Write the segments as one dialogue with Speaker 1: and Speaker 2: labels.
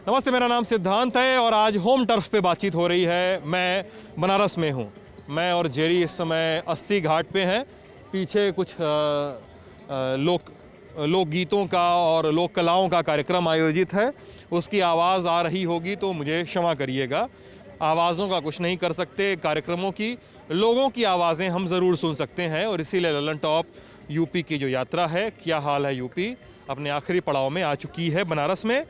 Speaker 1: नमस्ते, मेरा नाम सिद्धांत है और आज होम टर्फ पे बातचीत हो रही है। मैं बनारस में हूँ। मैं और जेरी इस समय 80 घाट पे हैं। पीछे कुछ लोकगीतों का और लोक कलाओं का कार्यक्रम आयोजित है। उसकी आवाज़ आ रही होगी तो मुझे क्षमा करिएगा। आवाज़ों का कुछ नहीं कर सकते, कार्यक्रमों की, लोगों की आवाज़ें हम ज़रूर सुन सकते हैं। और इसीलिए ललन टॉप यूपी की जो यात्रा है, क्या हाल है यूपी, अपने आखिरी पड़ाव में आ चुकी है बनारस में।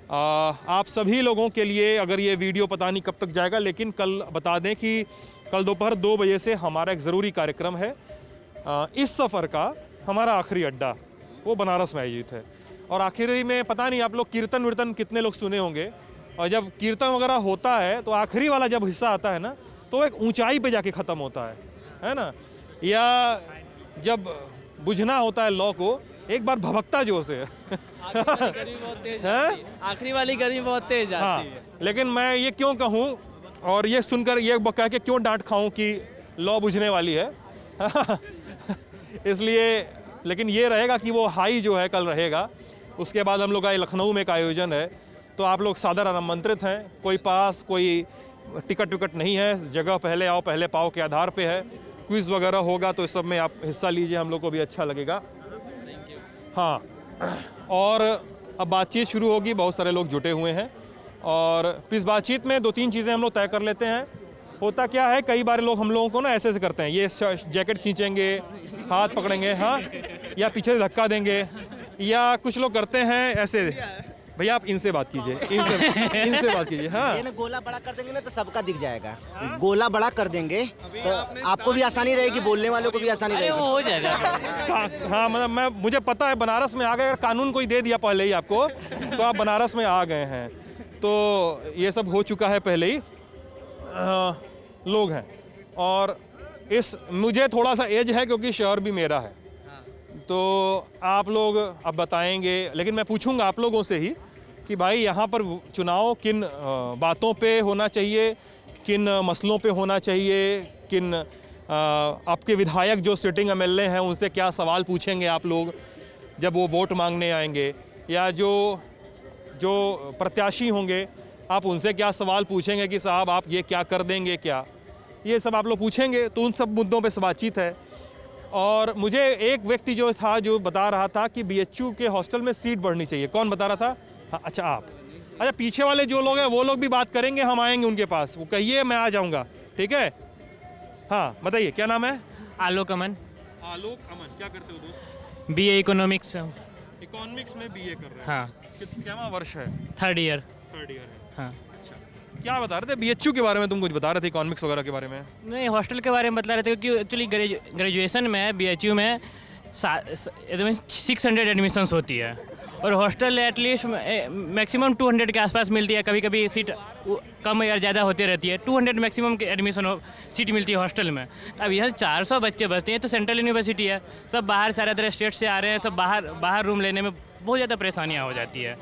Speaker 1: आप सभी लोगों के लिए, अगर ये वीडियो पता नहीं कब तक जाएगा, लेकिन कल बता दें कि कल दोपहर 2 बजे से हमारा एक ज़रूरी कार्यक्रम है। इस सफ़र का हमारा आखिरी अड्डा वो बनारस में आयोजित है। और आखिरी में पता नहीं आप लोग कीर्तन वीर्तन कितने लोग सुने होंगे। और जब कीर्तन वगैरह होता है तो आखिरी वाला जब हिस्सा आता है ना, तो एक ऊंचाई पे जाके ख़त्म होता है ना। या जब बुझना होता है लौ को, एक बार भभकता जो से
Speaker 2: आखिरी वाली गर्मी बहुत तेज आती है।
Speaker 1: लेकिन मैं ये क्यों कहूँ और ये सुनकर ये कह के क्यों डांट खाऊं कि लौ बुझने वाली है इसलिए, लेकिन ये रहेगा कि वो हाई जो है कल रहेगा। उसके बाद हम लोग का लखनऊ में एक आयोजन है, तो आप लोग सादर आमंत्रित हैं। कोई पास, कोई टिकट विकट नहीं है, जगह पहले आओ पहले पाओ के आधार पे है। क्विज़ वगैरह होगा तो इस सब में आप हिस्सा लीजिए, हम लोग को भी अच्छा लगेगा। हाँ, और अब बातचीत शुरू होगी। बहुत सारे लोग जुटे हुए हैं और इस बातचीत में 2-3 चीज़ें हम लोग तय कर लेते हैं। होता क्या है, कई बार लोग हम लोगों को ना ऐसे ऐसे करते हैं, ये जैकेट खींचेंगे, हाथ पकड़ेंगे, हाँ, या पीछे से धक्का देंगे, या कुछ लोग करते हैं ऐसे। भैया आप इनसे बात कीजिए, इनसे बात कीजिए। हाँ,
Speaker 3: ये ना गोला बड़ा कर देंगे ना तो सबका दिख जाएगा। गोला बड़ा कर देंगे तो आपको भी आसानी रहेगी, बोलने वालों को भी आसानी रहेगी।
Speaker 2: वो हो जाएगा।
Speaker 1: हाँ, मतलब मुझे पता है बनारस में आ गए। अगर कानून कोई दे दिया पहले ही आपको तो आप बनारस में आ गए हैं। तो ये सब हो चुका है पहले ही। लोग हैं और मुझे थोड़ा सा एज है क्योंकि शहर भी मेरा है। तो आप लोग अब बताएंगे, लेकिन मैं पूछूंगा आप लोगों से ही कि भाई यहाँ पर चुनाव किन बातों पे होना चाहिए, किन मसलों पे होना चाहिए, किन आपके विधायक जो सिटिंग एमएलए हैं उनसे क्या सवाल पूछेंगे आप लोग जब वो वोट मांगने आएंगे, या जो प्रत्याशी होंगे आप उनसे क्या सवाल पूछेंगे कि साहब आप ये क्या कर देंगे क्या, ये सब आप लोग पूछेंगे। तो उन सब मुद्दों पे बातचीत है। और मुझे एक व्यक्ति जो था जो बता रहा था कि बीएचयू के हॉस्टल में सीट बढ़नी चाहिए। कौन बता रहा था? हाँ, अच्छा आप। अच्छा, पीछे वाले जो लोग हैं वो लोग भी बात करेंगे, हम आएंगे उनके पास। वो कहिए मैं आ जाऊंगा, ठीक है। हाँ बताइए, क्या नाम है?
Speaker 2: आलोक अमन।
Speaker 1: आलोक अमन, क्या करते हो दोस्त?
Speaker 2: BA economics.
Speaker 1: इकोनॉमिक्स में बीए कर रहे हैं?
Speaker 2: हाँ।
Speaker 1: कितना वर्ष है?
Speaker 2: थर्ड ईयर
Speaker 1: है।
Speaker 2: हाँ।
Speaker 1: अच्छा, क्या बता रहे थे बीएचयू के बारे में? तुम कुछ बता रहे थे इकोनॉमिक्स वगैरह के बारे में।
Speaker 2: नहीं, हॉस्टल के बारे में बता रहे थे क्योंकि एक्चुअली ग्रेजुएशन में बीएचयू में 600 एडमिशन्स होती है और हॉस्टल एटलीस्ट मैक्सिमम 200 के आसपास मिलती है। कभी कभी सीट कम या ज़्यादा होती रहती है। 200 मैक्सिमम की एडमिशन सीट मिलती है हॉस्टल में। अब यहाँ 400 बच्चे बसते हैं, तो सेंट्रल यूनिवर्सिटी है, सब बाहर सारे अदर स्टेट से आ रहे हैं, सब बाहर रूम लेने में बहुत ज़्यादा परेशानियाँ हो जाती है।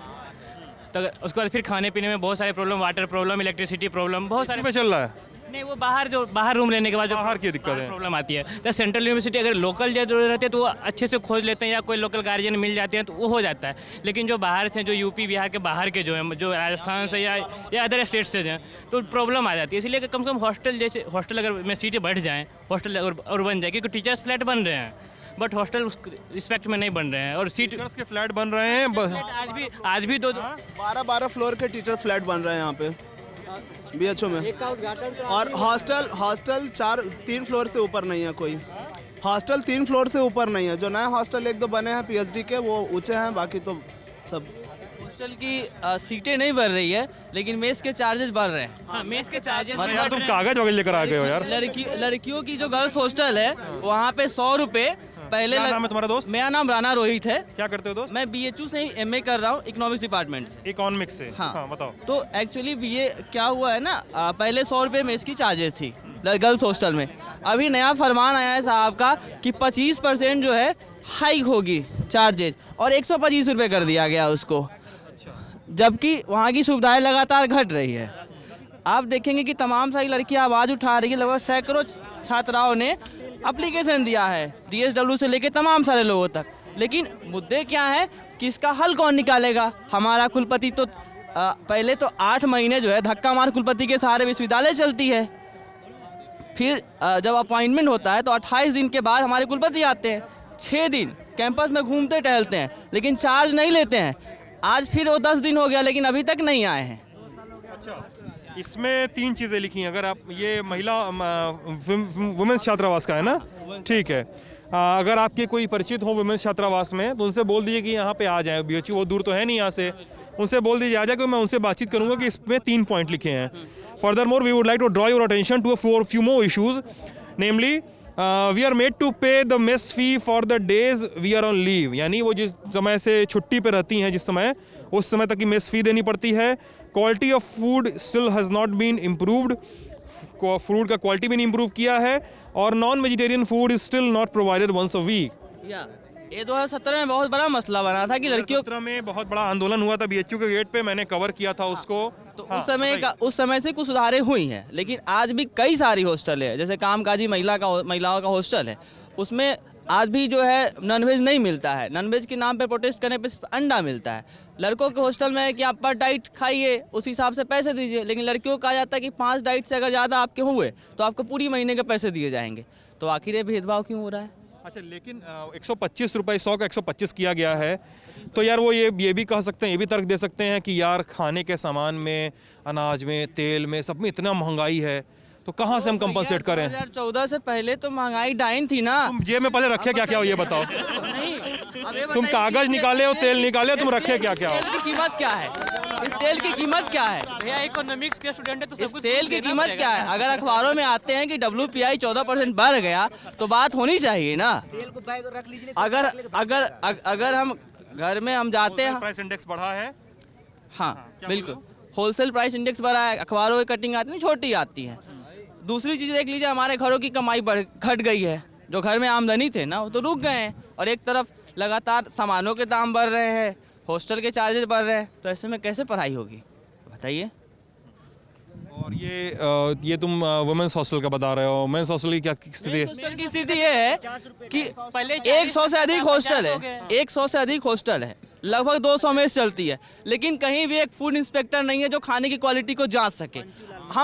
Speaker 2: तो उसके बाद फिर खाने पीने में बहुत सारे problem, water problem, electricity problem, बहुत सारे
Speaker 1: चल रहा है।
Speaker 2: नहीं, वो बाहर रूम लेने के बाद जो
Speaker 1: बाहर की दिक्कत है,
Speaker 2: प्रॉब्लम आती है। तो सेंट्रल यूनिवर्सिटी अगर लोकल जो रहते हैं तो वो अच्छे से खोज लेते हैं, या कोई लोकल गार्जियन मिल जाते हैं तो वो हो जाता है। लेकिन जो बाहर से, जो यूपी बिहार के बाहर के जो हैं, जो राजस्थान से या अदर स्टेट से हैं, तो प्रॉब्लम आ जाती है। इसलिए कम से कम हॉस्टल अगर में सीटें बढ़ जाएँ, हॉस्टल और बन जाए, क्योंकि टीचर्स फ्लैट बन रहे हैं बट हॉस्टल उस रिस्पेक्ट में नहीं बन रहे हैं। और
Speaker 1: टीचर्स के फ्लैट बन रहे हैं
Speaker 2: आज भी
Speaker 4: 12 फ्लोर के टीचर्स फ्लैट बन रहे हैं यहाँ पे बीएचयू में। और हॉस्टल 3 फ्लोर से ऊपर नहीं है कोई। हॉस्टल 3 फ्लोर से ऊपर नहीं है। जो नए हॉस्टल 1-2 बने हैं पीएचडी के, वो ऊंचे हैं, बाकी तो सब।
Speaker 5: हॉस्टल की सीटें नहीं बढ़ रही है, लेकिन मेस के चार्जेस बढ़ रहे हैं।
Speaker 2: हाँ, मेस के चार्जेस।
Speaker 1: यार तुम कागज वगैरह लेकर आ गए हो यार।
Speaker 5: लड़कियों की जो गर्ल्स हॉस्टल है वहाँ पे 100 रुपये पहले।
Speaker 1: क्या नाम है तुम्हारा दोस्त?
Speaker 5: मेरा नाम राणा रोहित है।
Speaker 1: क्या करते हो दोस्त?
Speaker 5: मैं बीएचयू से एमए कर रहा हूँ, इकोनॉमिक्स डिपार्टमेंट से।
Speaker 1: इकोनॉमिक्स से?
Speaker 5: हाँ,
Speaker 1: बताओ।
Speaker 5: तो एक्चुअली बीए क्या हुआ है ना, पहले 100 रुपये मेस की चार्जेस थी गर्ल्स हॉस्टल में। अभी नया फरमान आया है साहब का कि 25% जो है हाइक होगी चार्जेस, और 125 रुपये कर दिया गया उसको, जबकि वहाँ की सुविधाएं लगातार घट रही है। आप देखेंगे कि तमाम सारी लड़कियां आवाज़ उठा रही है। लगभग सैकड़ों छात्राओं ने एप्लीकेशन दिया है, DSW से लेकर तमाम सारे लोगों तक। लेकिन मुद्दे क्या है कि इसका हल कौन निकालेगा? हमारा कुलपति तो पहले तो 8 महीने जो है धक्का मार कुलपति के सहारे विश्वविद्यालय चलती है। फिर जब अपॉइंटमेंट होता है तो 28 दिन के बाद हमारे कुलपति आते हैं। 6 दिन कैंपस में घूमते टहलते हैं लेकिन चार्ज नहीं लेते हैं। आज फिर वो 10 दिन हो गया लेकिन अभी तक नहीं आए हैं।
Speaker 1: अच्छा, इसमें 3 चीज़ें लिखी हैं। अगर आप ये महिला वुमेंस छात्रावास का है ना, ठीक है। अगर आपके कोई परिचित हो वुमेंस छात्रावास में तो उनसे बोल दीजिए कि यहाँ पे आ जाए। BHU वो दूर तो है नहीं यहाँ से, उनसे बोल दीजिए आ जाए, कि मैं उनसे बातचीत करूँगा कि इसमें 3 पॉइंट लिखे हैं। Furthermore we would like to draw your attention to a few more issues, namely we are made to pay the mess fee for the days we are on leave. यानी वो जिस समय से छुट्टी पे रहती हैं, जिस समय उस समय तक की मेस फी देनी पड़ती है। Quality of food still has not been improved, food का क्वालिटी भी नहीं इम्प्रूव किया है। और non vegetarian food is still not provided once a week.
Speaker 5: ये 2017 में बहुत बड़ा मसला बना था कि लड़कियों
Speaker 1: 2017 में बहुत बड़ा आंदोलन हुआ था BHU के गेट पे, मैंने कवर किया था उसको।
Speaker 5: तो उस समय से कुछ सुधारें हुई हैं, लेकिन आज भी कई सारी हॉस्टल है, जैसे कामकाजी महिलाओं का हॉस्टल है, उसमें आज भी जो है नॉनवेज नहीं मिलता है। नॉनवेज के नाम पे प्रोटेस्ट करने पे सिर्फ अंडा मिलता है। लड़कों के हॉस्टल में है कि आप पर डाइट खाइए, उस हिसाब से पैसे दीजिए, लेकिन लड़कियों को कहा जाता है कि 5 डाइट से अगर ज़्यादा आपके हुए तो आपको पूरी महीने के पैसे दिए जाएंगे। तो आखिर ये भेदभाव क्यों हो रहा है?
Speaker 1: अच्छा, लेकिन 125 रुपये 100 का 125 किया गया है, तो यार वो ये भी कह सकते हैं, ये भी तर्क दे सकते हैं कि यार खाने के सामान में, अनाज में, तेल में, सब में इतना महंगाई है, तो कहाँ से हम कंपनसेट करें?
Speaker 5: 2014 से पहले तो महंगाई डाइन थी ना।
Speaker 1: तुम जेब में पहले रखे क्या क्या हो ये बताओ।
Speaker 5: नहीं, अब ये
Speaker 1: तुम
Speaker 5: बताइए
Speaker 1: कागज
Speaker 5: कि
Speaker 1: निकाले हो, तेल निकाले, तुम रखे क्या क्या हो?
Speaker 5: तेल की कीमत क्या है? इस तेल की कीमत क्या है?
Speaker 2: भैया इकोनॉमिक्स के स्टूडेंट है तो सब
Speaker 5: इस
Speaker 2: कुछ
Speaker 5: तेल की
Speaker 2: देना
Speaker 5: कीमत
Speaker 2: पड़ेगा।
Speaker 5: क्या है? अगर अखबारों में आते हैं कि WPI 14% बढ़ गया तो बात होनी चाहिए ना।
Speaker 3: तेल को बैग रख लीजिए।
Speaker 5: अगर हम घर में हम जाते हैं,
Speaker 1: प्राइस इंडेक्स बढ़ा है।
Speaker 5: हाँ बिल्कुल, होलसेल प्राइस इंडेक्स बढ़ा है, अखबारों की कटिंग आती है, छोटी आती है। दूसरी चीज़ देख लीजिए, हमारे घरों की कमाई घट गई है। जो घर में आमदनी थे ना वो तो रुक गए हैं, और एक तरफ लगातार सामानों के दाम बढ़ रहे हैं, हॉस्टल के चार्जेस बढ़ रहे हैं, तो ऐसे में कैसे पढ़ाई होगी बताइए।
Speaker 1: और ये तुम वुमेंस हॉस्टल का बता रहे हो। मेंस हॉस्टल की क्या स्थिति है?
Speaker 5: हॉस्टल की स्थिति ये है कि
Speaker 2: पहले
Speaker 5: 100 से अधिक हॉस्टल है, 100 से अधिक हॉस्टल है, लगभग 200 मेस चलती है, लेकिन कहीं भी एक फूड इंस्पेक्टर नहीं है जो खाने की क्वालिटी को जांच सके।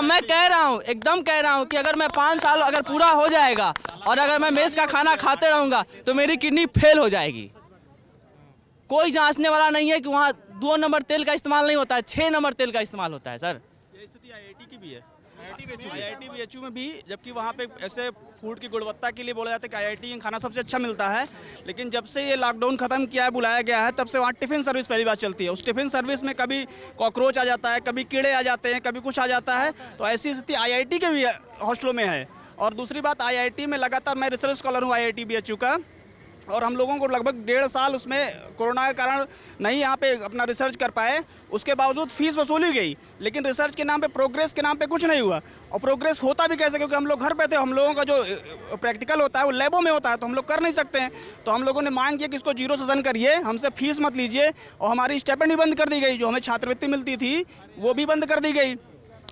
Speaker 5: मैं कह रहा हूँ, एकदम कह रहा हूँ कि अगर मैं 5 साल अगर पूरा हो जाएगा और अगर मैं मेस का खाना खाते रहूँगा तो मेरी किडनी फेल हो जाएगी। कोई जांचने वाला नहीं है कि वहाँ 2 नंबर तेल का इस्तेमाल नहीं होता है, 6 नंबर तेल का इस्तेमाल होता है। सर,
Speaker 6: ये स्थिति IIT की भी है। IIT BHU में भी, जबकि वहाँ पे ऐसे फूड की गुणवत्ता के लिए बोला जाता है कि IIT का खाना सबसे अच्छा मिलता है, लेकिन जब से ये लॉकडाउन खत्म किया है, बुलाया गया है, तब से वहाँ टिफ़िन सर्विस पहली बार चलती है। उस टिफ़िन सर्विस में कभी कॉकरोच आ जाता है, कभी कीड़े आ जाते हैं, कभी कुछ आ जाता है। तो ऐसी स्थिति IIT के भी हॉस्टलों में है। और दूसरी बात, IIT में लगातार, मैं रिसर्च स्कॉलर हूँ IIT BHU का, और हम लोगों को लगभग 1.5 साल उसमें कोरोना के कारण नहीं यहाँ पे अपना रिसर्च कर पाए। उसके बावजूद फीस वसूली गई, लेकिन रिसर्च के नाम पे, प्रोग्रेस के नाम पे कुछ नहीं हुआ। और प्रोग्रेस होता भी कैसे, क्योंकि हम लोग घर पे थे, हम लोगों का जो प्रैक्टिकल होता है वो लैबों में होता है, तो हम लोग कर नहीं सकते हैं। तो हम लोगों ने मांग किया कि इसको 0 सेशन करिए, हमसे फीस मत लीजिए, और हमारी स्टाइपेंड भी बंद कर दी गई। जो हमें छात्रवृत्ति मिलती थी वो भी बंद कर दी गई।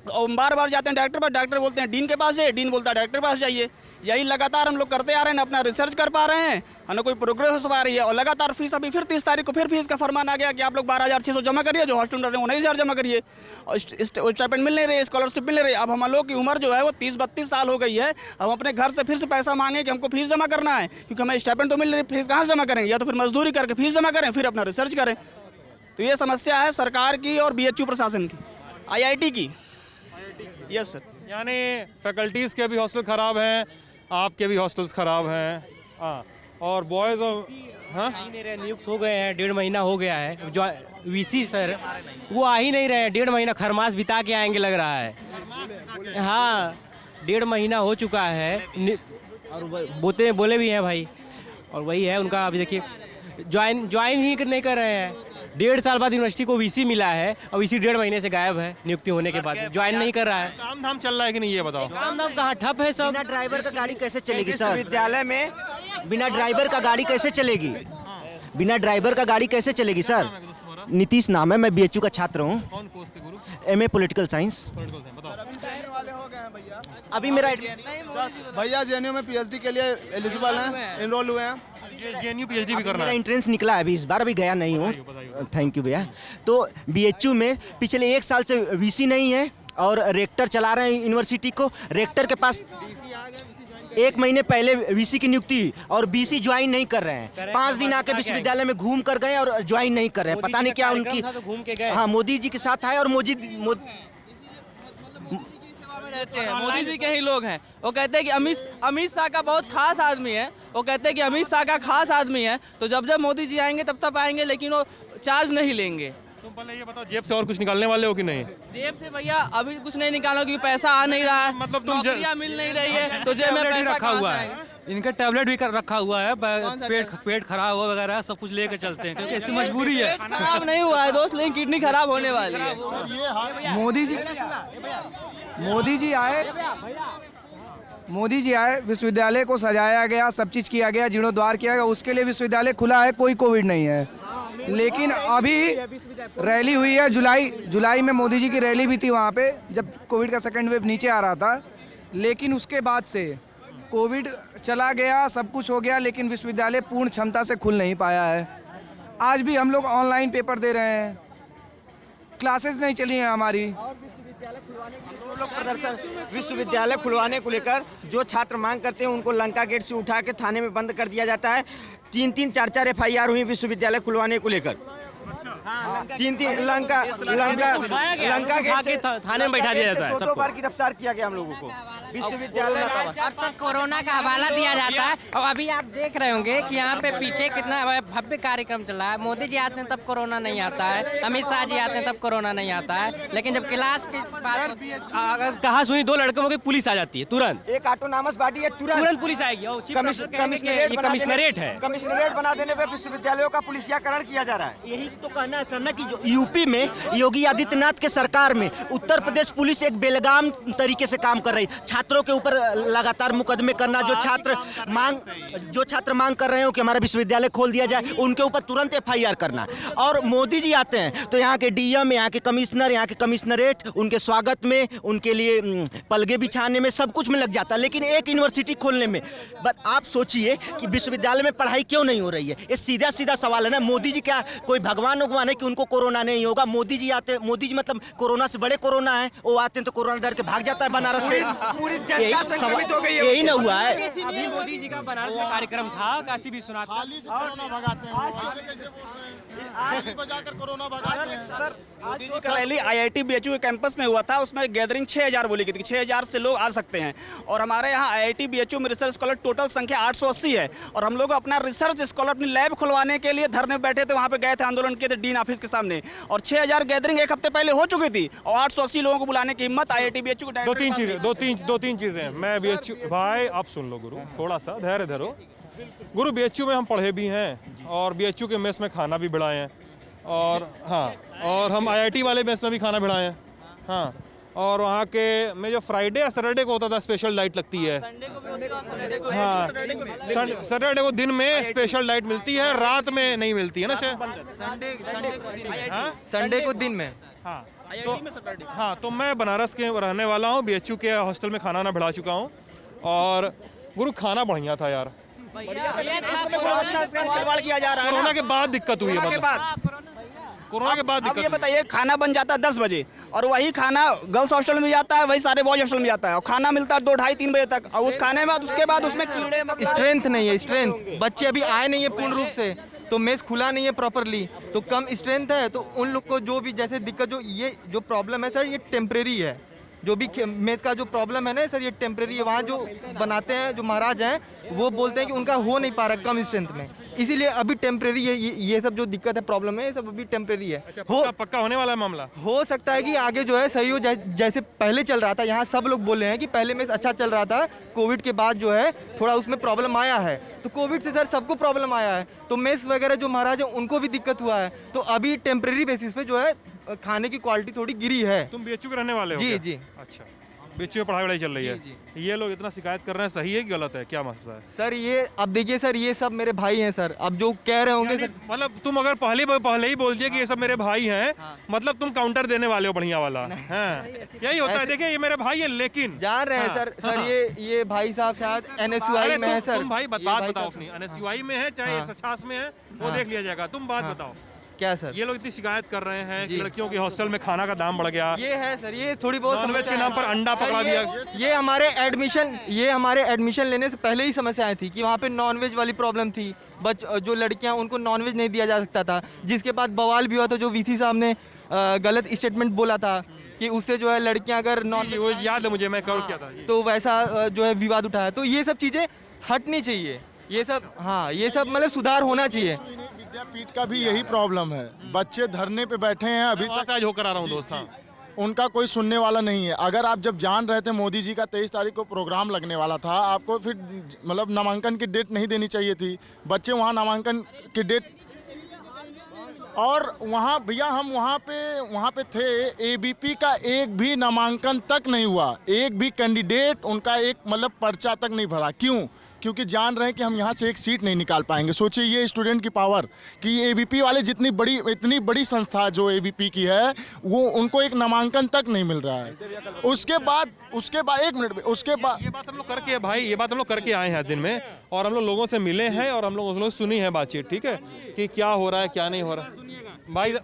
Speaker 6: और बार बार जाते हैं डायरेक्टर पर, डायरेक्टर बोलते हैं डीन के पास जाइए, डीन बोलता है डायरेक्टर के पास जाइए। यही लगातार हम लोग करते आ रहे हैं, ना अपना रिसर्च कर पा रहे हैं, ना कोई प्रोग्रेस हो पा रही है। और लगातार फीस, अभी फिर 30 तारीख को फिर फीस का फरमान आ गया कि आप लोग 12,600 जमा करिए, जो हॉस्टल में रह रहे हैं 19,000 जमा करिए। और स्टाइपेंड मिल नहीं रही, स्कॉलरशिप मिल नहीं रही। अब हम लोग की उम्र जो है वो 30-32 साल हो गई है। हम अपने घर से फिर से पैसा मांगे कि हमको फीस जमा करना है, क्योंकि हमें स्टाइपेंड तो मिल रही, फीस कहाँ जमा करेंगे? या तो फिर मजदूरी करके फीस जमा करें, फिर अपना रिसर्च करें। तो ये समस्या है सरकार की और BHU प्रशासन की, IIT की। Yes sir.
Speaker 1: यानी फैकल्टीज़ के भी हॉस्टल ख़राब हैं, आपके भी हॉस्टल्स ख़राब हैं। हाँ, और बॉयज़ और हाँ
Speaker 7: नहीं रहे, नियुक्त हो गए हैं, 1.5 महीना हो गया है। जो VC सर वो आ ही नहीं रहे हैं, 1.5 महीना खरमास बिता के आएंगे लग रहा है। हाँ, 1.5 महीना हो चुका है, और बोले भी हैं भाई। और वही है उनका, अभी देखिए ज्वाइन ही नहीं कर रहे हैं। 1.5 साल बाद यूनिवर्सिटी को VC मिला है, और VC 1.5 महीने से गायब है नियुक्ति होने के बाद, ज्वाइन नहीं कर रहा है।
Speaker 1: काम धाम चल रहा है कि नहीं ये बताओ?
Speaker 7: काम धाम कहाँ, ठप है सब।
Speaker 3: बिना ड्राइवर का गाड़ी कैसे चलेगी सर? विद्यालय में बिना ड्राइवर का गाड़ी कैसे चलेगी? बिना ड्राइवर का गाड़ी कैसे चलेगी सर? नीतीश नाम है, मैं BHU का छात्र हूँ।
Speaker 1: कौन कोर्स के गुरु?
Speaker 3: MA political science. अभी मेरा
Speaker 4: भैया JNU में PhD के लिए एलिजिबल हैं, इनरोल हुए हैं।
Speaker 1: जेएनयू पीएचडी भी करना
Speaker 3: मेरा
Speaker 1: है।
Speaker 3: एंट्रेंस निकला है अभी इस बार, अभी गया नहीं हूँ। थैंक यू भैया। तो बीएचयू में पिछले 1 साल से वीसी नहीं है और रेक्टर चला रहे हैं यूनिवर्सिटी को। रेक्टर के पास 1 महीने पहले वीसी की नियुक्ति हुई और बीसी ज्वाइन नहीं कर रहे हैं। 5 दिन आके विश्वविद्यालय में घूम कर गए और ज्वाइन नहीं कर रहे हैं। पता नहीं क्या उनकी,
Speaker 7: घूम के गए।
Speaker 3: हाँ मोदी जी के साथ आए और
Speaker 5: रहते हैं, मोदी जी के ही लोग हैं। वो कहते हैं कि अमित शाह का बहुत खास आदमी है। वो कहते हैं कि अमित शाह का खास आदमी है, तो जब जब मोदी जी आएंगे तब तब आएंगे, लेकिन वो चार्ज नहीं लेंगे।
Speaker 1: तुम पहले ये बताओ, जेब से और कुछ निकालने वाले हो कि नहीं?
Speaker 5: जेब से भैया अभी कुछ नहीं निकालो क्योंकि पैसा आ नहीं रहा है,
Speaker 1: मतलब तुम
Speaker 5: नौकरियां मिल नहीं रही है, तो जेब में
Speaker 7: टैबलेट भी
Speaker 5: पैसा
Speaker 7: रखा
Speaker 5: कहाँ
Speaker 7: हुआ
Speaker 5: से
Speaker 7: है,
Speaker 5: आएगा?
Speaker 7: इनका टैबलेट भी रखा हुआ है।
Speaker 5: सा
Speaker 7: पेट खराब हुआ वगैरह सब कुछ लेके चलते हैं क्योंकि ऐसी मजबूरी है।
Speaker 5: खराब नहीं हुआ है दोस्त, लेकिन किडनी खराब होने वाली है।
Speaker 8: मोदी जी आए, विश्वविद्यालय को सजाया गया, सब चीज़ किया गया, जीर्णोद्वार किया गया, उसके लिए विश्वविद्यालय खुला है, कोई कोविड नहीं है। लेकिन अभी रैली हुई है जुलाई में, मोदी जी की रैली भी थी वहाँ पे जब कोविड का सेकेंड वेव नीचे आ रहा था। लेकिन उसके बाद से कोविड चला गया, सब कुछ हो गया, लेकिन विश्वविद्यालय पूर्ण क्षमता से खुल नहीं पाया है। आज भी हम लोग ऑनलाइन पेपर दे रहे हैं, क्लासेस नहीं चली हैं हमारी।
Speaker 3: लोग प्रदर्शन विश्वविद्यालय खुलवाने को लेकर जो छात्र मांग करते हैं उनको लंका गेट से उठा के थाने में बंद कर दिया जाता है। 3-3, 4-4 FIR हुई विश्वविद्यालय खुलवाने को लेकर। 3-3 लंका गेट से
Speaker 7: थाने में बैठा दिया जाता है।
Speaker 3: 2 बार गिरफ्तार किया गया हम लोगों को। विश्वविद्यालय
Speaker 9: अक्सर कोरोना का हवाला दिया जाता है और अभी आप देख रहे होंगे कि यहाँ पे पीछे कितना भव्य कार्यक्रम चला है। मोदी जी आते हैं तब कोरोना नहीं आता है, अमित शाह जी आते हैं तब कोरोना नहीं आता है, लेकिन जब क्लास की बात होती है,
Speaker 7: अगर कहा सुनी 2 लड़कों की पुलिस आ जाती है तुरंत,
Speaker 3: एक ऑटोनॉमस बॉडी है, तुरंत
Speaker 7: पुलिस आएगी। कमिश्नरेट है।
Speaker 3: कमिश्नरेट बना देने पर विश्वविद्यालयों का पुलिसियाकरण किया जा रहा है। यही तो कहना है सर ना कि जो यूपी में योगी आदित्यनाथ के सरकार में उत्तर प्रदेश पुलिस एक बेलगाम तरीके से काम कर रही है। छात्रों के ऊपर लगातार मुकदमे करना, जो छात्र मांग कर रहे हो कि हमारा विश्वविद्यालय खोल दिया जाए, उनके ऊपर तुरंत FIR करना। और मोदी जी आते हैं तो यहाँ के DM, यहाँ के कमिश्नर, यहाँ के कमिश्नरेट उनके स्वागत में, उनके लिए पलगे बिछाने में, सब कुछ में लग जाता है। लेकिन एक यूनिवर्सिटी खोलने में आप सोचिए कि विश्वविद्यालय में पढ़ाई क्यों नहीं हो रही है। ये सीधा सीधा सवाल है ना। मोदी जी क्या कोई भगवान उगवान है कि उनको कोरोना नहीं होगा? मोदी जी आते, मोदी जी मतलब कोरोना से बड़े कोरोना है, वो आते हैं तो कोरोना डर के भाग जाता है बनारस से। यही ना हुआ है।
Speaker 7: अभी मोदी जी का बनारस में कार्यक्रम था, काशी विश्वनाथ का।
Speaker 6: सर मोदी जी का रैली IIT BHU के कैंपस में हुआ था, उसमें गैदरिंग 6000 बोली गई थी, 6000 से लोग आ सकते हैं। और हमारे यहाँ IIT BHU में रिसर्च स्कॉलर टोटल संख्या 880 है। और हम लोग अपना रिसर्च स्कॉलर अपनी लैब खुलवाने के लिए धरने बैठे थे, वहाँ पे गए थे, आंदोलन किए थे डीन ऑफिस के सामने। और 6000 गैदरिंग 1 हफ्ते पहले हो चुकी थी और 880 लोगों को बुलाने की हिम्मत IIT BHU को।
Speaker 1: दो तीन चीजें मैं BHU भाई आप सुन लो गुरु, थोड़ा सा धैर्य धरो गुरु। BHU में हम पढ़े भी हैं और BHU के मेस में खाना भी बढ़ाए हैं, और हाँ, और हम IIT वाले मेस में भी खाना बढ़ाए हैं। हाँ, और वहाँ के में जो फ्राइडे या सैटरडे को होता था स्पेशल लाइट लगती है। हाँ, सैटरडे को दिन में स्पेशल लाइट मिलती है, रात में नहीं मिलती है ना शायद।
Speaker 3: संडे को दिन में।
Speaker 1: हाँ, तो मैं बनारस के रहने वाला हूँ, BHU के हॉस्टल में खाना ना बढ़ा चुका हूँ। और गुरु खाना बढ़िया था यार।
Speaker 6: खिलवाड़ किया जा रहा है।
Speaker 1: कोरोना के बाद दिक्कत हुई है। कोरोना के बाद
Speaker 6: अब ये बताइए, खाना बन जाता है 10 बजे और वही खाना गर्ल्स हॉस्टल में जाता है, वही सारे बॉयज हॉस्टल में जाता है, और खाना मिलता है 2, 2:30, 3 बजे तक। और उस खाने में उसके बाद उसमें कीड़े
Speaker 10: स्ट्रेंथ नहीं है, स्ट्रेंथ बच्चे अभी आए नहीं है पूर्ण रूप से, तो मेस खुला नहीं है प्रॉपरली, तो कम स्ट्रेंथ है। तो उन लोग को जो भी जैसे दिक्कत, जो प्रॉब्लम है सर, ये टेम्परेरी है। जो भी मेस का जो प्रॉब्लम है ना सर, ये टेम्परेरी है। वहाँ जो बनाते हैं, जो महाराज हैं, वो बोलते हैं कि उनका हो नहीं पा रहा कम स्ट्रेंथ में, इसीलिए अभी टेम्परेरी है। ये सब जो दिक्कत है, प्रॉब्लम है, ये सब अभी टेम्परेरी है।
Speaker 1: पक्का होने वाला है मामला।
Speaker 10: हो सकता है कि आगे जो है सही हो, जैसे पहले चल रहा था। यहाँ सब लोग बोल रहे हैं कि पहले मेस अच्छा चल रहा था, कोविड के बाद जो है थोड़ा उसमें प्रॉब्लम आया है। तो कोविड से सर सबको प्रॉब्लम आया है, तो मेस वगैरह जो महाराज है उनको भी दिक्कत हुआ है। तो अभी टेम्परेरी बेसिस पे जो है खाने की क्वालिटी थोड़ी गिरी है।
Speaker 1: तुम BHU के रहने वाले हो?
Speaker 10: जी जी।
Speaker 1: अच्छा, बीएचयू में पढ़ाई चल रही है। ये लोग इतना शिकायत कर रहे हैं, सही है कि गलत है, क्या मसला है?
Speaker 10: सर ये अब देखिए सर, ये सब मेरे भाई हैं सर, अब जो कह रहे होंगे सर,
Speaker 1: मतलब तुम अगर पहले ही बोल दिए कि ये सब मेरे भाई हैं, मतलब तुम काउंटर देने वाले हो बढ़िया वाला। हाँ, यही होता है। देखिए ये मेरे भाई हैं, लेकिन
Speaker 10: जान रहे हैं सर, सर ये भाई साहब शायद NSUI में है सर।
Speaker 1: तुम भाई बात बताओ अपनी, NSUI में है चाहे SHAS में है, वो देख लिया जाएगा। तुम बात बताओ
Speaker 10: क्या सर?
Speaker 1: ये लोग इतनी शिकायत कर रहे हैं कि लड़कियों के हॉस्टल में खाना का दाम बढ़ गया।
Speaker 10: ये है सर, ये थोड़ी बहुत
Speaker 1: नॉनवेज के नाम पर अंडा पकड़ा दिया।
Speaker 10: ये हमारे एडमिशन लेने से पहले ही समस्याएं थी कि वहाँ पे नॉनवेज वाली प्रॉब्लम थी। जो लड़कियाँ उनको नॉनवेज नहीं दिया जा सकता था, जिसके बाद बवाल भी हुआ था। जो VC साहब ने गलत स्टेटमेंट बोला था कि उससे जो है लड़कियाँ अगर
Speaker 1: वो याद है मुझे, मैं कवर किया था,
Speaker 10: तो वैसा जो है विवाद उठाया। तो ये सब चीज़ें हटनी चाहिए, ये सब ये सब मतलब सुधार होना चाहिए।
Speaker 11: विद्यापीठ का भी यही प्रॉब्लम है, बच्चे धरने पे बैठे हैं अभी तक।
Speaker 1: आज होकर आ रहा हूँ दोस्त।
Speaker 11: उनका कोई सुनने वाला नहीं है। अगर आप जब जान रहे थे मोदी जी का 23 तारीख को प्रोग्राम लगने वाला था, आपको फिर मतलब नामांकन की डेट नहीं देनी चाहिए थी। बच्चे वहाँ नामांकन की डेट, और वहाँ भैया हम वहाँ पे थे, ABP का एक भी नामांकन तक नहीं हुआ, एक भी कैंडिडेट उनका एक मतलब पर्चा तक नहीं भरा। क्यों? क्योंकि जान रहे हैं कि हम यहाँ से एक सीट नहीं निकाल पाएंगे। सोचिए ये स्टूडेंट की पावर कि ABP वाले इतनी बड़ी संस्था जो ABP की है, वो उनको एक नामांकन तक नहीं मिल रहा है। उसके बाद एक मिनट, उसके बाद
Speaker 1: ये बात हम लोग करके भाई, ये बात हम लोग करके आए हैं दिन में, और हम लोगों से मिले हैं, और हम लोग सुनी है बातचीत, ठीक है, कि क्या हो रहा है क्या नहीं हो रहा है। भाई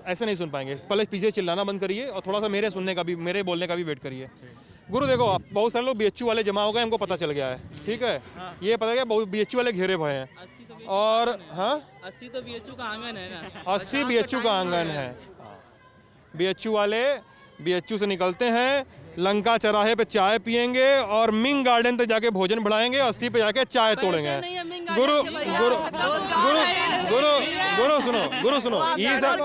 Speaker 1: ऐसे नहीं सुन पाएंगे, पहले पीछे चिल्लाना बंद करिए और थोड़ा सा मेरे बोलने का भी वेट करिए। गुरु देखो, बहुत सारे लोग BHU वाले जमा हो गए, हमको पता चल गया है, ठीक है, ये पता है बहुत BHU वाले घेरे भए हैं। और हाँ,
Speaker 5: 80 तो BHU का आंगन है ना,
Speaker 1: 80 BHU का आंगन है। BHU वाले BHU से निकलते हैं, लंका चौराहे पे चाय पियेंगे और मिंग गार्डन तक जाके भोजन बढ़ाएंगे, 80 पे जाके चाय तोड़ेंगे। गुरु गुरु गुरु गुरु सुनो, गुरु सुनो, ये सब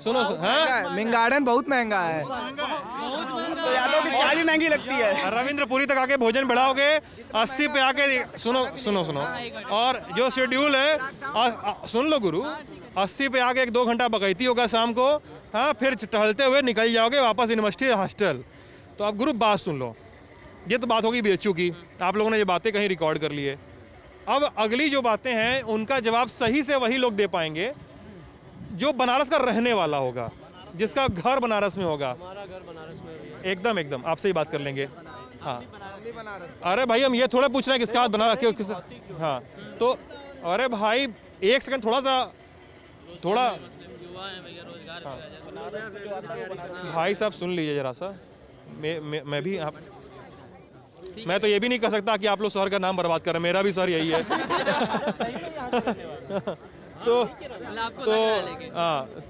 Speaker 1: सुनो, हाँ,
Speaker 8: मिंग गार्डन बहुत महंगा है।
Speaker 6: तो यादव की चाय भी महंगी लगती है।
Speaker 1: रविंद्रपुरी तक आके भोजन बढ़ाओगे, 80 पे आके सुनो, और जो शेड्यूल है सुन लो गुरु, 80 पे आके 1-2 घंटा बकैती होगा शाम को, हाँ, फिर टहलते हुए निकल जाओगे वापस यूनिवर्सिटी हॉस्टल। तो आप गुरु बात सुन लो, ये तो बात होगी BHU की, आप लोगों ने ये बातें कहीं रिकॉर्ड कर लिए। अब अगली जो बातें हैं उनका जवाब सही से वही लोग दे पाएंगे जो बनारस का रहने वाला होगा, जिसका घर बनारस में होगा।
Speaker 7: हमारा घर बनारस में।
Speaker 1: एकदम आपसे ही बात कर लेंगे। हाँ, अरे भाई हम ये थोड़ा पूछ रहे हैं किसका हाथ बनारस किस। हाँ, तो अरे भाई एक सेकंड, थोड़ा भाई साहब सुन लीजिए जरा सा। मैं भी मैं तो ये भी नहीं कह सकता कि आप लोग शहर का नाम बर्बाद कर रहे हैं, मेरा भी शहर यही है।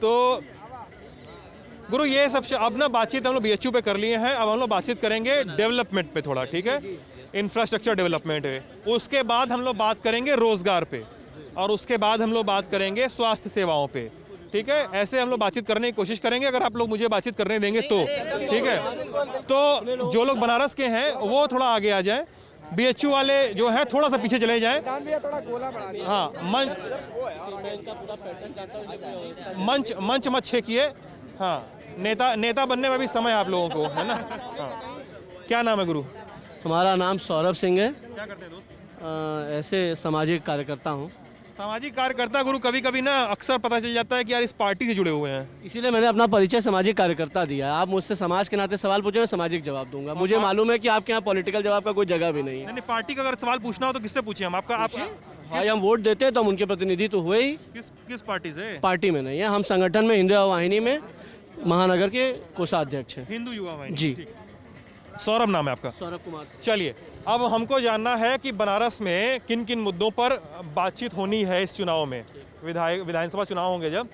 Speaker 1: तो गुरु ये सब अब ना बातचीत हम लोग BHU पे कर लिए हैं, अब हम लोग बातचीत करेंगे डेवलपमेंट पे थोड़ा, ठीक है, इंफ्रास्ट्रक्चर डेवलपमेंट है। उसके बाद हम लोग बात करेंगे रोजगार पे, और उसके बाद हम लोग बात करेंगे स्वास्थ्य सेवाओं पे, ठीक है। ऐसे हम लोग बातचीत करने की कोशिश करेंगे, अगर आप लोग मुझे बातचीत करने देंगे तो, ठीक है। तो जो लोग बनारस के हैं वो थोड़ा आगे आ जाएं, BHU वाले जो हैं थोड़ा सा पीछे चले जाएं। हाँ, मंच मत छेकिए। हाँ, नेता बनने में भी समय आप लोगों को है ना। हाँ, क्या नाम है गुरु?
Speaker 7: हमारा नाम सौरभ सिंह है।
Speaker 1: क्या करते हैं दोस्त?
Speaker 7: ऐसे सामाजिक कार्यकर्ता हूँ।
Speaker 1: सामाजिक कार्यकर्ता गुरु, कभी कभी ना अक्सर पता चल जाता है कि यार इस पार्टी से जुड़े हुए हैं,
Speaker 7: इसीलिए मैंने अपना परिचय सामाजिक कार्यकर्ता दिया है। आप मुझसे समाज के नाते सवाल पूछे, मैं सामाजिक जवाब दूंगा। मुझे मालूम है कि आपके यहाँ पॉलिटिकल जवाब का कोई जगह भी नहीं है।
Speaker 1: नहीं, पार्टी का अगर सवाल पूछना हो तो किससे पूछे हम? आपका
Speaker 7: भाई हम वोट देते हैं तो हम उनके प्रतिनिधि तो हुए ही।
Speaker 1: किस पार्टी से?
Speaker 7: पार्टी में नहीं है, हम संगठन में हिंदू युवा वाहिनी में महानगर के कोषाध्यक्ष हैं।
Speaker 1: हिंदू युवा वाहिनी
Speaker 7: जी।
Speaker 1: सौरभ नाम है आपका?
Speaker 7: सौरभ कुमार।
Speaker 1: चलिए, अब हमको जानना है कि बनारस में किन किन मुद्दों पर बातचीत होनी है इस चुनाव में। विधानसभा चुनाव होंगे जब,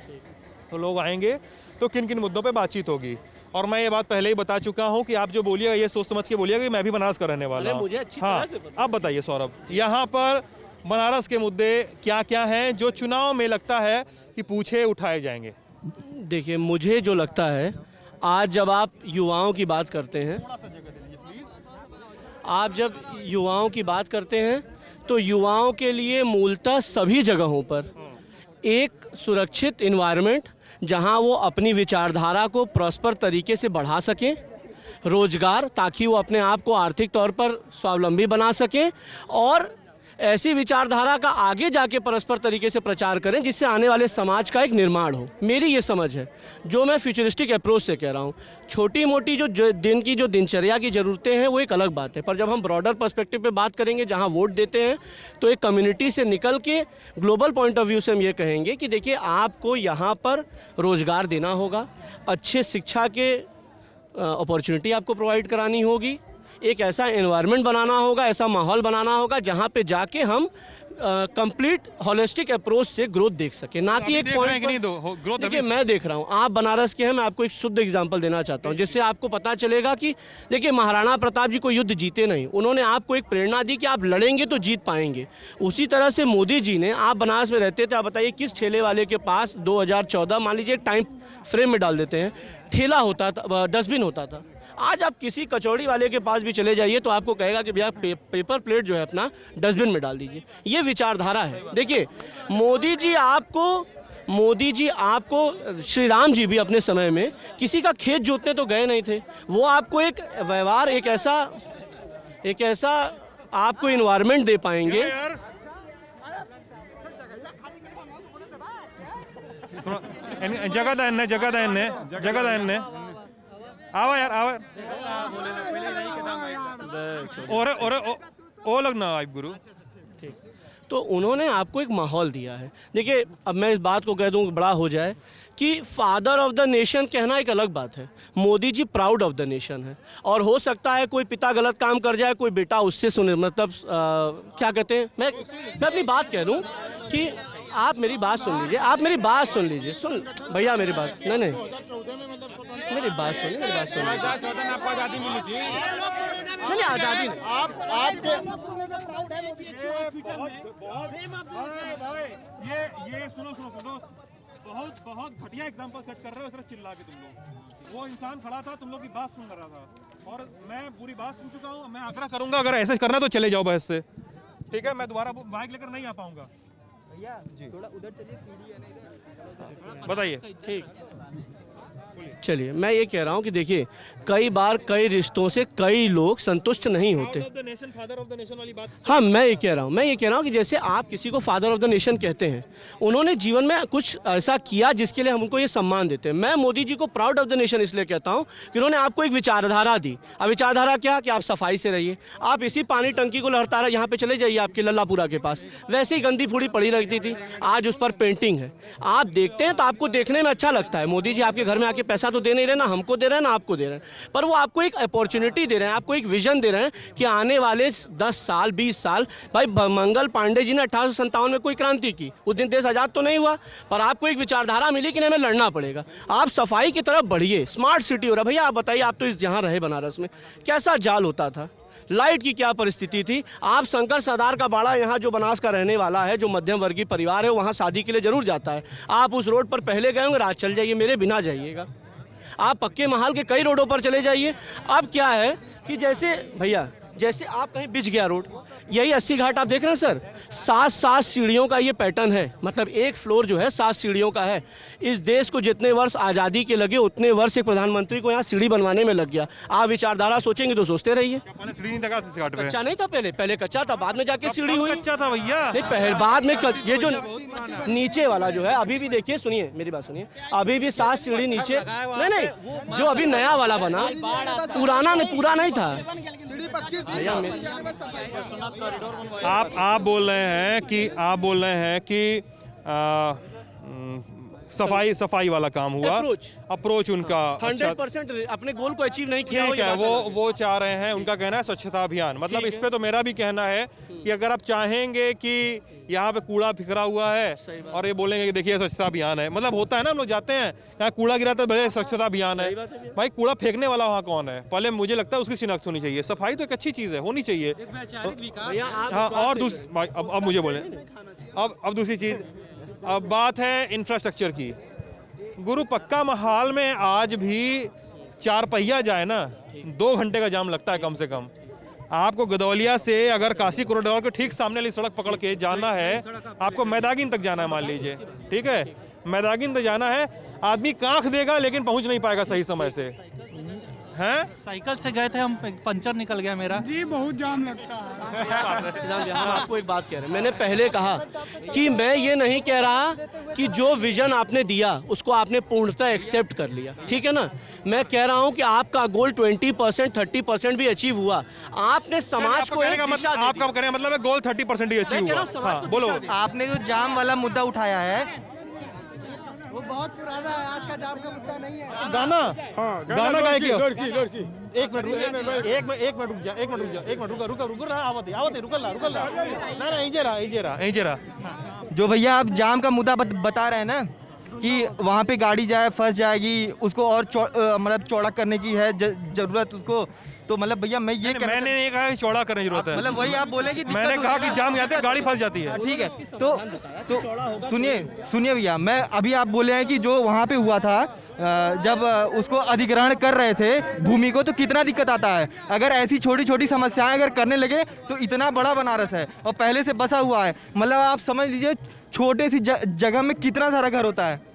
Speaker 1: तो लोग आएंगे तो किन किन मुद्दों पे बातचीत होगी। और मैं ये बात पहले ही बता चुका हूँ कि आप जो बोलिएगा ये सोच समझ के बोलिएगा कि मैं भी बनारस का रहने वाला हूँ।
Speaker 7: मुझे अच्छी
Speaker 1: हाँ,
Speaker 7: तरह से पता।
Speaker 1: आप बताइए सौरभ, यहाँ पर बनारस के मुद्दे क्या क्या हैं जो चुनाव में लगता है कि पूछे उठाए जाएंगे?
Speaker 7: देखिए, मुझे जो लगता है, आज जब आप युवाओं की बात करते हैं, आप जब युवाओं की बात करते हैं तो युवाओं के लिए मूलतः सभी जगहों पर एक सुरक्षित इन्वायरमेंट, जहां वो अपनी विचारधारा को प्रॉस्पर तरीके से बढ़ा सकें,
Speaker 12: रोजगार, ताकि वो अपने आप को आर्थिक तौर पर स्वावलंबी बना सकें और ऐसी विचारधारा का आगे जाके परस्पर तरीके से प्रचार करें जिससे आने वाले समाज का एक निर्माण हो। मेरी ये समझ है, जो मैं फ्यूचरिस्टिक अप्रोच से कह रहा हूँ। छोटी मोटी जो दिन की जो दिनचर्या की ज़रूरतें हैं वो एक अलग बात है, पर जब हम ब्रॉडर पर्सपेक्टिव पे बात करेंगे, जहाँ वोट देते हैं, तो एक कम्युनिटी से निकल के ग्लोबल पॉइंट ऑफ व्यू से हम ये कहेंगे कि देखिए, आपको यहाँ पर रोज़गार देना होगा, अच्छे शिक्षा के अपॉर्चुनिटी आपको प्रोवाइड करानी होगी, एक ऐसा एनवायरनमेंट बनाना होगा, ऐसा माहौल बनाना होगा जहाँ पे जाके हम कंप्लीट होलिस्टिक अप्रोच से ग्रोथ देख सके, ना कि एक पॉइंट पर। देखिए, मैं देख रहा हूँ, आप बनारस के हैं, मैं आपको एक शुद्ध एग्जांपल देना चाहता हूँ जिससे आपको पता चलेगा कि देखिए, महाराणा प्रताप जी को युद्ध जीते नहीं, उन्होंने आपको एक प्रेरणा दी कि आप लड़ेंगे तो जीत पाएंगे। उसी तरह से मोदी जी ने, आप बनारस में रहते थे, आप बताइए किस ठेले वाले के पास 2014, मान लीजिए टाइम फ्रेम में डाल देते हैं, ठेला होता था, डस्टबिन होता था। आज आप किसी कचौड़ी वाले के पास भी चले जाइए तो आपको कहेगा कि भैया पेपर प्लेट जो है अपना डस्टबिन में डाल दीजिए। ये विचारधारा है। देखिए, मोदी जी आपको श्री राम जी भी अपने समय में किसी का खेत जोतने तो गए नहीं थे, वो आपको एक व्यवहार, एक ऐसा आपको इन्वायरमेंट दे पाएंगे।
Speaker 1: जगह ने आवा यार, आवा और ओ लगना आइब गुरु।
Speaker 12: ठीक, तो उन्होंने आपको एक माहौल दिया है। देखिए, अब मैं इस बात को कह दूं, बड़ा हो जाए कि फादर ऑफ द नेशन कहना एक अलग बात है, Modi ji proud of the nation है। और हो सकता है कोई पिता गलत काम कर जाए, कोई बेटा उससे सुने, मतलब क्या कहते हैं, मैं अपनी बात कह दूं कि आप मेरी बात सुन लीजिए, सुन भैया मेरी बात, नहीं मेरी बात सुनिए, नहीं आज़ादी नहीं,
Speaker 11: आपके
Speaker 1: ये सुनो बहुत घटिया एग्जांपल सेट कर रहे हो, सिर्फ चिल्ला के तुम लोग। वो इंसान खड़ा था, तुम लोग की बात सुन रहा था, और मैं पूरी बात सुन चुका हूँ। मैं आग्रह करूंगा, अगर ऐसे करना तो चले जाओ बहस से, ठीक है? मैं दोबारा बाइक लेकर नहीं आ पाऊंगा। जी, थोड़ा उधर चलिए, बताइए। ठीक,
Speaker 12: चलिए, मैं ये कह रहा हूँ कि देखिए, कई बार कई रिश्तों से कई लोग संतुष्ट नहीं होते।
Speaker 1: फादर ऑफ द नेशन वाली बात।
Speaker 12: हाँ, मैं ये कह रहा हूँ कि जैसे आप किसी को फादर ऑफ द नेशन कहते हैं, उन्होंने जीवन में कुछ ऐसा किया जिसके लिए हम उनको ये सम्मान देते हैं। मैं मोदी जी को प्राउड ऑफ द नेशन इसलिए कहता हूँ कि उन्होंने आपको एक विचारधारा दी। अब विचारधारा क्या, कि आप सफाई से रहिए। आप इसी पानी टंकी को लहरता रहा, यहाँ पे चले जाइए आपके लल्लापुरा के पास, वैसे ही गंदी फूड़ी पड़ी रहती थी, आज उस पर पेंटिंग है। आप देखते हैं तो आपको देखने में अच्छा लगता है, मोदी जी आपके घर में आके पैसा तो दे नहीं रहे, ना हमको दे रहे हैं ना आपको दे रहे हैं, पर वो आपको एक अपॉर्चुनिटी दे रहे हैं, आपको एक विजन दे रहे हैं कि आने वाले 10 साल 20 साल, भाई मंगल पांडे जी ने 1857 में कोई क्रांति की, उस दिन देश आज़ाद तो नहीं हुआ, पर आपको एक विचारधारा मिली कि नहीं, हमें लड़ना पड़ेगा। आप सफाई की तरफ बढ़िए, स्मार्ट सिटी हो रहा। भैया आप बताइए, आप तो यहाँ रहे बनारस में, कैसा जाल होता था, लाइट की क्या परिस्थिति थी। आप शंकर सरदार का बाड़ा, यहाँ जो बनास का रहने वाला है, जो मध्यम वर्गीय परिवार है, वहाँ शादी के लिए जरूर जाता है। आप उस रोड पर पहले गए होंगे, रात चल जाइए, मेरे बिना जाइएगा। आप पक्के महल के कई रोडों पर चले जाइए। अब क्या है कि जैसे आप कहीं बिछ गया रोड, यही 80 घाट आप देख रहे हैं सर, 7 सीढ़ियों का ये पैटर्न है, मतलब एक फ्लोर जो है 7 सीढ़ियों का है। इस देश को जितने वर्ष आज़ादी के लगे, उतने वर्ष एक प्रधानमंत्री को यहाँ सीढ़ी बनवाने में लग गया। आप विचारधारा सोचेंगे तो सोचते रहिए। कच्चा नहीं था, पहले कच्चा था, बाद में जाके सीढ़ी हुई।
Speaker 1: कच्चा था भैया,
Speaker 12: नहीं पहले, बाद में ये जो नीचे वाला जो है, अभी भी देखिए, सुनिए मेरी बात सुनिए, अभी भी 7 सीढ़ी नीचे, नहीं, जो अभी नया वाला बना, पूरा नहीं था।
Speaker 1: आप बोल रहे हैं कि सफाई वाला काम हुआ, अप्रोच उनका
Speaker 12: 100% अपने गोल को अचीव नहीं किया।
Speaker 1: ठीक है, वो चाह रहे हैं, उनका कहना है स्वच्छता अभियान। मतलब इस पे तो मेरा भी कहना है कि अगर आप चाहेंगे कि यहाँ पे कूड़ा बिखरा हुआ है और ये बोलेंगे कि देखिए स्वच्छता अभियान है, मतलब होता है ना, हम लोग जाते हैं यहाँ कूड़ा गिराता है, भले स्वच्छता अभियान है, भाई कूड़ा फेंकने वाला वहाँ कौन है? पहले मुझे लगता है उसकी शिनाख्त होनी चाहिए। सफाई तो एक अच्छी चीज़ है, होनी चाहिए। हाँ, और अब मुझे बोले, अब दूसरी चीज़, अब बात है इंफ्रास्ट्रक्चर की। गुरु पक्का महाल में आज भी 4 पहिया जाए ना, 2 घंटे का जाम लगता है कम से कम। आपको गदौलिया से अगर काशी कॉरिडोर के ठीक सामने वाली सड़क पकड़ के जाना है, आपको मैदागिन तक जाना है, मान लीजिए, ठीक है, मैदागिन तक जाना है, आदमी कांख देगा लेकिन पहुंच नहीं पाएगा सही समय से, हैं?
Speaker 7: साइकिल से गए थे हम, पंचर निकल गया मेरा।
Speaker 8: जी बहुत जाम लगता है।
Speaker 12: सिद्धार्थ जी, हम आपको एक बात कह रहे हैं। मैंने पहले कहा कि मैं ये नहीं कह रहा कि जो विजन आपने दिया उसको आपने पूर्णतः एक्सेप्ट कर लिया, ठीक है ना। मैं कह रहा हूँ कि आपका गोल 20% 30% भी अचीव हुआ। आपने समाज को एक दिशा दे दी।
Speaker 1: आपका कहने का मतलब है गोल 30% ही अचीव हुआ। हाँ, बोलो।
Speaker 10: आपने जो जाम वाला मुद्दा उठाया है
Speaker 8: वो बहुत पुराना है, आज का जाम का मुद्दा नहीं है।
Speaker 1: गाना,
Speaker 8: हाँ,
Speaker 1: गाना गाए क्यों?
Speaker 8: लड़की।
Speaker 1: एक मिनट रुक जा, रुक आवते रुकल ना यहीं जरा।
Speaker 10: जो भैया आप जाम का मुद्दा बता रहे हैं ना कि वहाँ पे गाड़ी जाए फंस जाएगी, उसको और मतलब चौड़ा करने की है जरूरत उसको, तो मतलब भैया मैं ये
Speaker 1: मैंने नहीं कहा कि चौड़ा करने की जरूरत है,
Speaker 10: मतलब वही आप बोले कि
Speaker 1: मैंने कहा कि जाम जाते हैं, गाड़ी फंस जाती है।
Speaker 10: ठीक है, तो सुनिए भैया, मैं अभी आप बोले हैं कि जो वहाँ पे हुआ था जब उसको अधिग्रहण कर रहे थे भूमि को, तो कितना दिक्कत आता है। अगर ऐसी छोटी छोटी समस्याएं अगर करने लगे तो इतना बड़ा बनारस है और पहले से बसा हुआ है, मतलब आप समझ लीजिए छोटे सी जगह में कितना सारा घर होता है।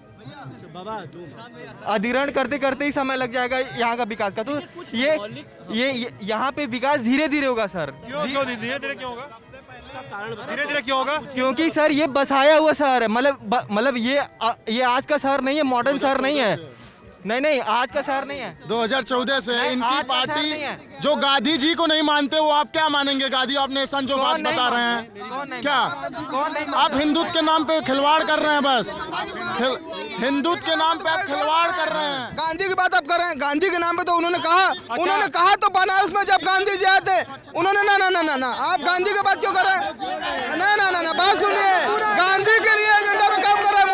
Speaker 10: अधिग्रहण करते करते ही समय लग जाएगा यहाँ का विकास का। तो ये यहाँ पे विकास धीरे धीरे होगा सर।
Speaker 1: क्यों धीरे धीरे क्यों होगा? धीरे धीरे क्यों होगा?
Speaker 10: क्योंकि सर ये बसाया हुआ शहर है, मतलब ये आज का शहर नहीं है, मॉडर्न शहर नहीं है। नहीं आज का शहर नहीं है।
Speaker 11: 2014 से इनकी पार्टी जो गांधी जी को नहीं मानते वो आप क्या मानेंगे? गांधी ऑफ नेशन जो बात बता रहे हैं, क्या आप हिंदुत्व के नाम पे खिलवाड़ कर रहे हैं? बस हिंदुत्व के नाम पे आप खिलवाड़ कर रहे हैं।
Speaker 8: गांधी की बात आप कर रहे हैं, गांधी के नाम पे तो उन्होंने कहा तो बनारस में जब गांधी जी आए थे उन्होंने ना आप गांधी की बात क्यों कर रहे हैं? ना बात सुनिए, गांधी के लिए एजेंडा पे काम कर रहा है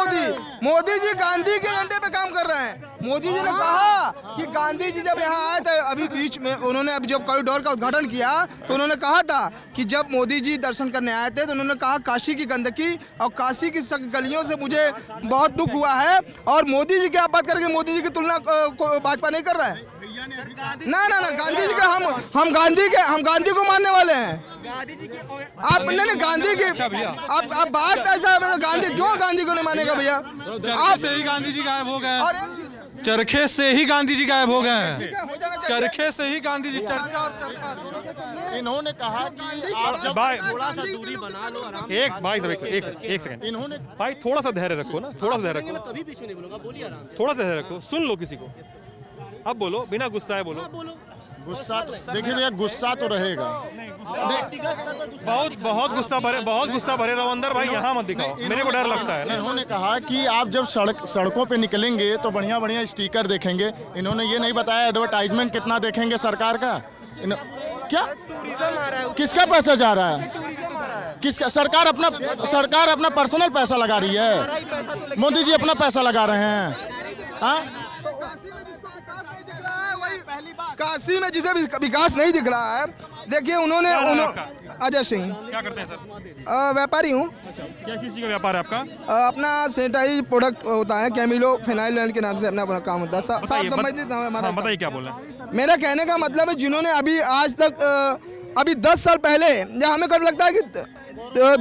Speaker 8: मोदी जी गांधी के एजेंडे पे काम कर रहे हैं। मोदी जी ने कहा कि गांधी जी जब यहाँ आए थे, अभी बीच में उन्होंने अब जब कॉरिडोर का उद्घाटन किया तो उन्होंने कहा था कि जब मोदी जी दर्शन करने आए थे तो उन्होंने कहा काशी की गंदगी और काशी की गलियों से मुझे बहुत दुख हुआ है। और मोदी जी की आप बात करके मोदी जी की तुलना भाजपा नहीं कर रहा है। ना गांधी जी का हम गांधी को मानने वाले हैं। आप नहीं गांधी की आप बात ऐसा गांधी को नहीं मानेगा भैया? आप
Speaker 1: से ही गांधी जी गायब हो गए, चरखे से ही गांधी जी गायब हो गए हैं, चरखे से ही गांधी जी चर्चा।
Speaker 11: इन्होंने कहा कि आप जब
Speaker 12: थोड़ा सा दूरी बना लो, आराम से।
Speaker 1: एक सेकंड इन्होंने भाई थोड़ा सा धैर्य रखो ना, थोड़ा सा धैर्य रखो।
Speaker 12: कभी पीछे नहीं बोलूंगा, बोलिए आराम से।
Speaker 1: थोड़ा सा धैर्य रखो, सुन लो किसी को। अब बोलो, बिना गुस्साए बोलो।
Speaker 11: गुस्सा तो देखिए भैया, गुस्सा तो रहेगा।
Speaker 1: बहुत गुस्सा भरे रहो अंदर भाई, यहाँ मत दिखाओ, मेरे को डर लगता है ना।
Speaker 11: इन्होंने कहा कि आप जब सड़कों पे निकलेंगे तो बढ़िया स्टिकर देखेंगे। इन्होंने ये नहीं बताया एडवर्टाइजमेंट कितना देखेंगे सरकार का। क्या किसका पैसा जा रहा है? किसका? सरकार अपना पर्सनल पैसा लगा रही है। मोदी जी अपना पैसा लगा रहे हैं। हाँ,
Speaker 8: काशी में जिसे विकास नहीं दिख रहा है, देखिए उन्होंने अजय सिंह
Speaker 1: क्या करते हैं सर?
Speaker 8: व्यापारी हूँ।
Speaker 1: क्या किस चीज़ का व्यापार है आपका?
Speaker 8: अपना सैनिटाइज प्रोडक्ट होता है, कैमिलो फिनाइल के नाम से अपना काम होता है। साफ समझते हमारा।
Speaker 1: बताइए क्या बोल रहे हैं?
Speaker 8: मेरा कहने का मतलब है जिन्होंने अभी आज तक अभी 10 साल पहले, या हमें कब लगता है कि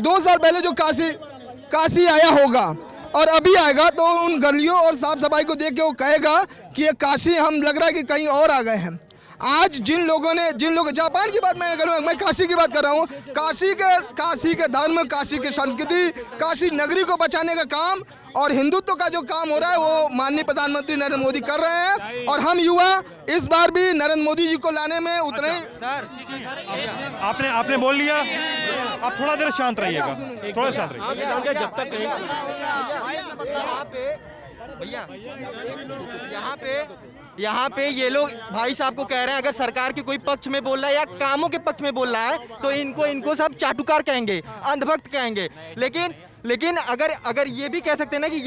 Speaker 8: 2 साल पहले जो काशी आया होगा और अभी आएगा तो उन गलियों और साफ सफाई को देख के वो कहेगा कि ये काशी हम लग रहा है कि कहीं और आ गए हैं। आज जिन लोग जापान की बात मैं करूँ, मैं काशी की बात कर रहा हूँ। काशी के धर्म, काशी की संस्कृति, काशी नगरी को बचाने का काम और हिंदुत्व का जो काम हो रहा है वो माननीय प्रधानमंत्री नरेंद्र मोदी कर रहे हैं। और हम युवा इस बार भी नरेंद्र मोदी जी को लाने में उतने
Speaker 1: आपने बोल लिया। आप थोड़ा देर शांत रहिएगा, थोड़ा शांत रहिए।
Speaker 12: जब तक
Speaker 10: यहाँ पे ये लोग भाई साहब को कह रहे हैं, अगर सरकार के कोई पक्ष में बोल रहा है या कामों के पक्ष में बोल रहा है तो इनको सब चाटुकार कहेंगे, अंधभक्त कहेंगे। लेकिन अगर ये भी कह सकते हैं ना कि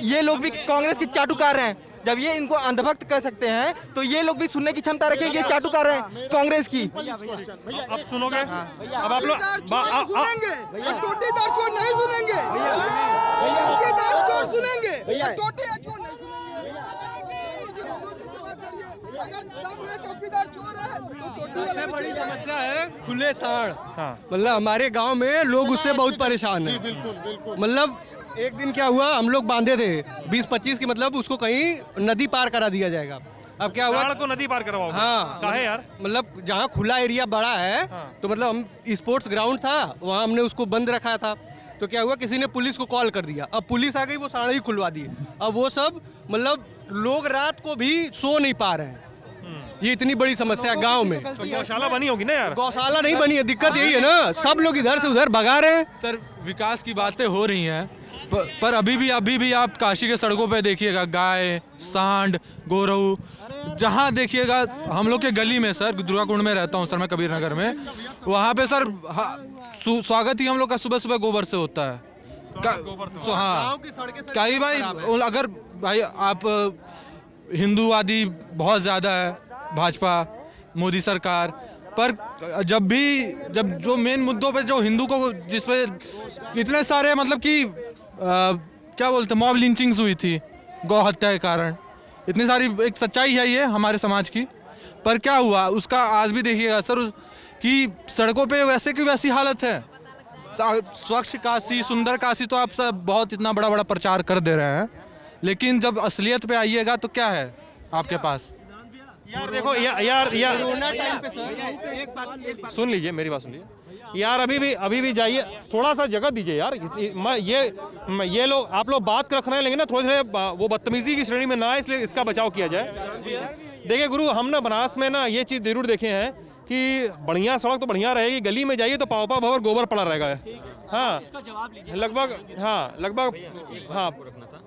Speaker 10: ये लोग भी कांग्रेस के चाटुकार हैं, जब ये इनको अंधभक्त कह सकते हैं तो ये लोग भी सुनने की क्षमता रखेंगे, ये चाटुकार हैं कांग्रेस की।
Speaker 1: अब सुनोगे? अब आप लोग
Speaker 8: टोटीदार चोर नहीं सुनेंगे, चोर सुनेंगे। अगर चौकीदार चोर है तो
Speaker 7: सबसे बड़ी समस्या है खुले सांड।
Speaker 1: हाँ।
Speaker 7: मतलब हमारे गांव में लोग उससे बहुत परेशान हैं।
Speaker 11: बिल्कुल।
Speaker 7: मतलब एक दिन क्या हुआ, हम लोग बांधे थे 20-25 की, मतलब उसको कहीं नदी पार करा दिया जाएगा।
Speaker 13: अब क्या हुआ,
Speaker 1: सांड को नदी पार करवाओगे?
Speaker 13: हाँ
Speaker 1: काहे यार?
Speaker 13: मतलब जहाँ खुला एरिया बड़ा है तो मतलब हम स्पोर्ट्स ग्राउंड था वहाँ हमने उसको बंद रखा था, तो क्या हुआ किसी ने पुलिस को कॉल कर दिया, अब पुलिस आ गई, वो सांड ही खुलवा दी। अब वो सब मतलब लोग रात को भी सो नहीं पा रहे हैं, ये इतनी बड़ी समस्या है गांव में।
Speaker 1: तो गौशाला बनी होगी ना यार?
Speaker 13: गौशाला नहीं बनी है, दिक्कत यही है ना, सब लोग इधर से उधर भगा रहे हैं।
Speaker 14: सर विकास की बातें हो रही हैं पर अभी भी आप काशी के सड़कों पे देखिएगा गाय, सांड, गोरऊ, जहाँ देखिएगा। हम लोग के गली में सर, दुर्गा कुंड में रहता हूँ सर मैं, कबीर नगर में, वहाँ पे सर स्वागत ही हम लोग का सुबह सुबह गोबर से होता है। हाँ कई भाई, अगर भाई आप हिंदूवादी बहुत ज़्यादा है भाजपा मोदी सरकार, पर जब जो मेन मुद्दों पे जो हिंदू को जिसपे इतने सारे मतलब कि क्या बोलते मॉब लिंचिंग्स हुई थी गौ हत्या के कारण, इतनी सारी एक सच्चाई है ये हमारे समाज की, पर क्या हुआ उसका आज भी देखिएगा सर कि सड़कों पे वैसे की वैसी हालत है। स्वच्छ काशी, सुंदर काशी तो आप सब बहुत इतना बड़ा बड़ा प्रचार कर दे रहे हैं, लेकिन जब असलियत पे आइएगा तो क्या है आपके पास?
Speaker 1: यार देखो यार सुन लीजिए, मेरी बात सुन लीजिए यार, अभी भी जाइए, थोड़ा सा जगह दीजिए यार। ये लोग आप लोग बात रख रहे हैं, लेकिन ना थोड़े वो बदतमीजी की श्रेणी में ना आए, इसलिए इसका बचाव किया जाए। देखिए गुरु, हम ना बनारस में ना ये चीज़ जरूर देखे हैं कि बढ़िया सड़क तो बढ़िया रहेगी, गली में जाइए तो पाव भवर गोबर पड़ा रहेगा। हाँ लगभग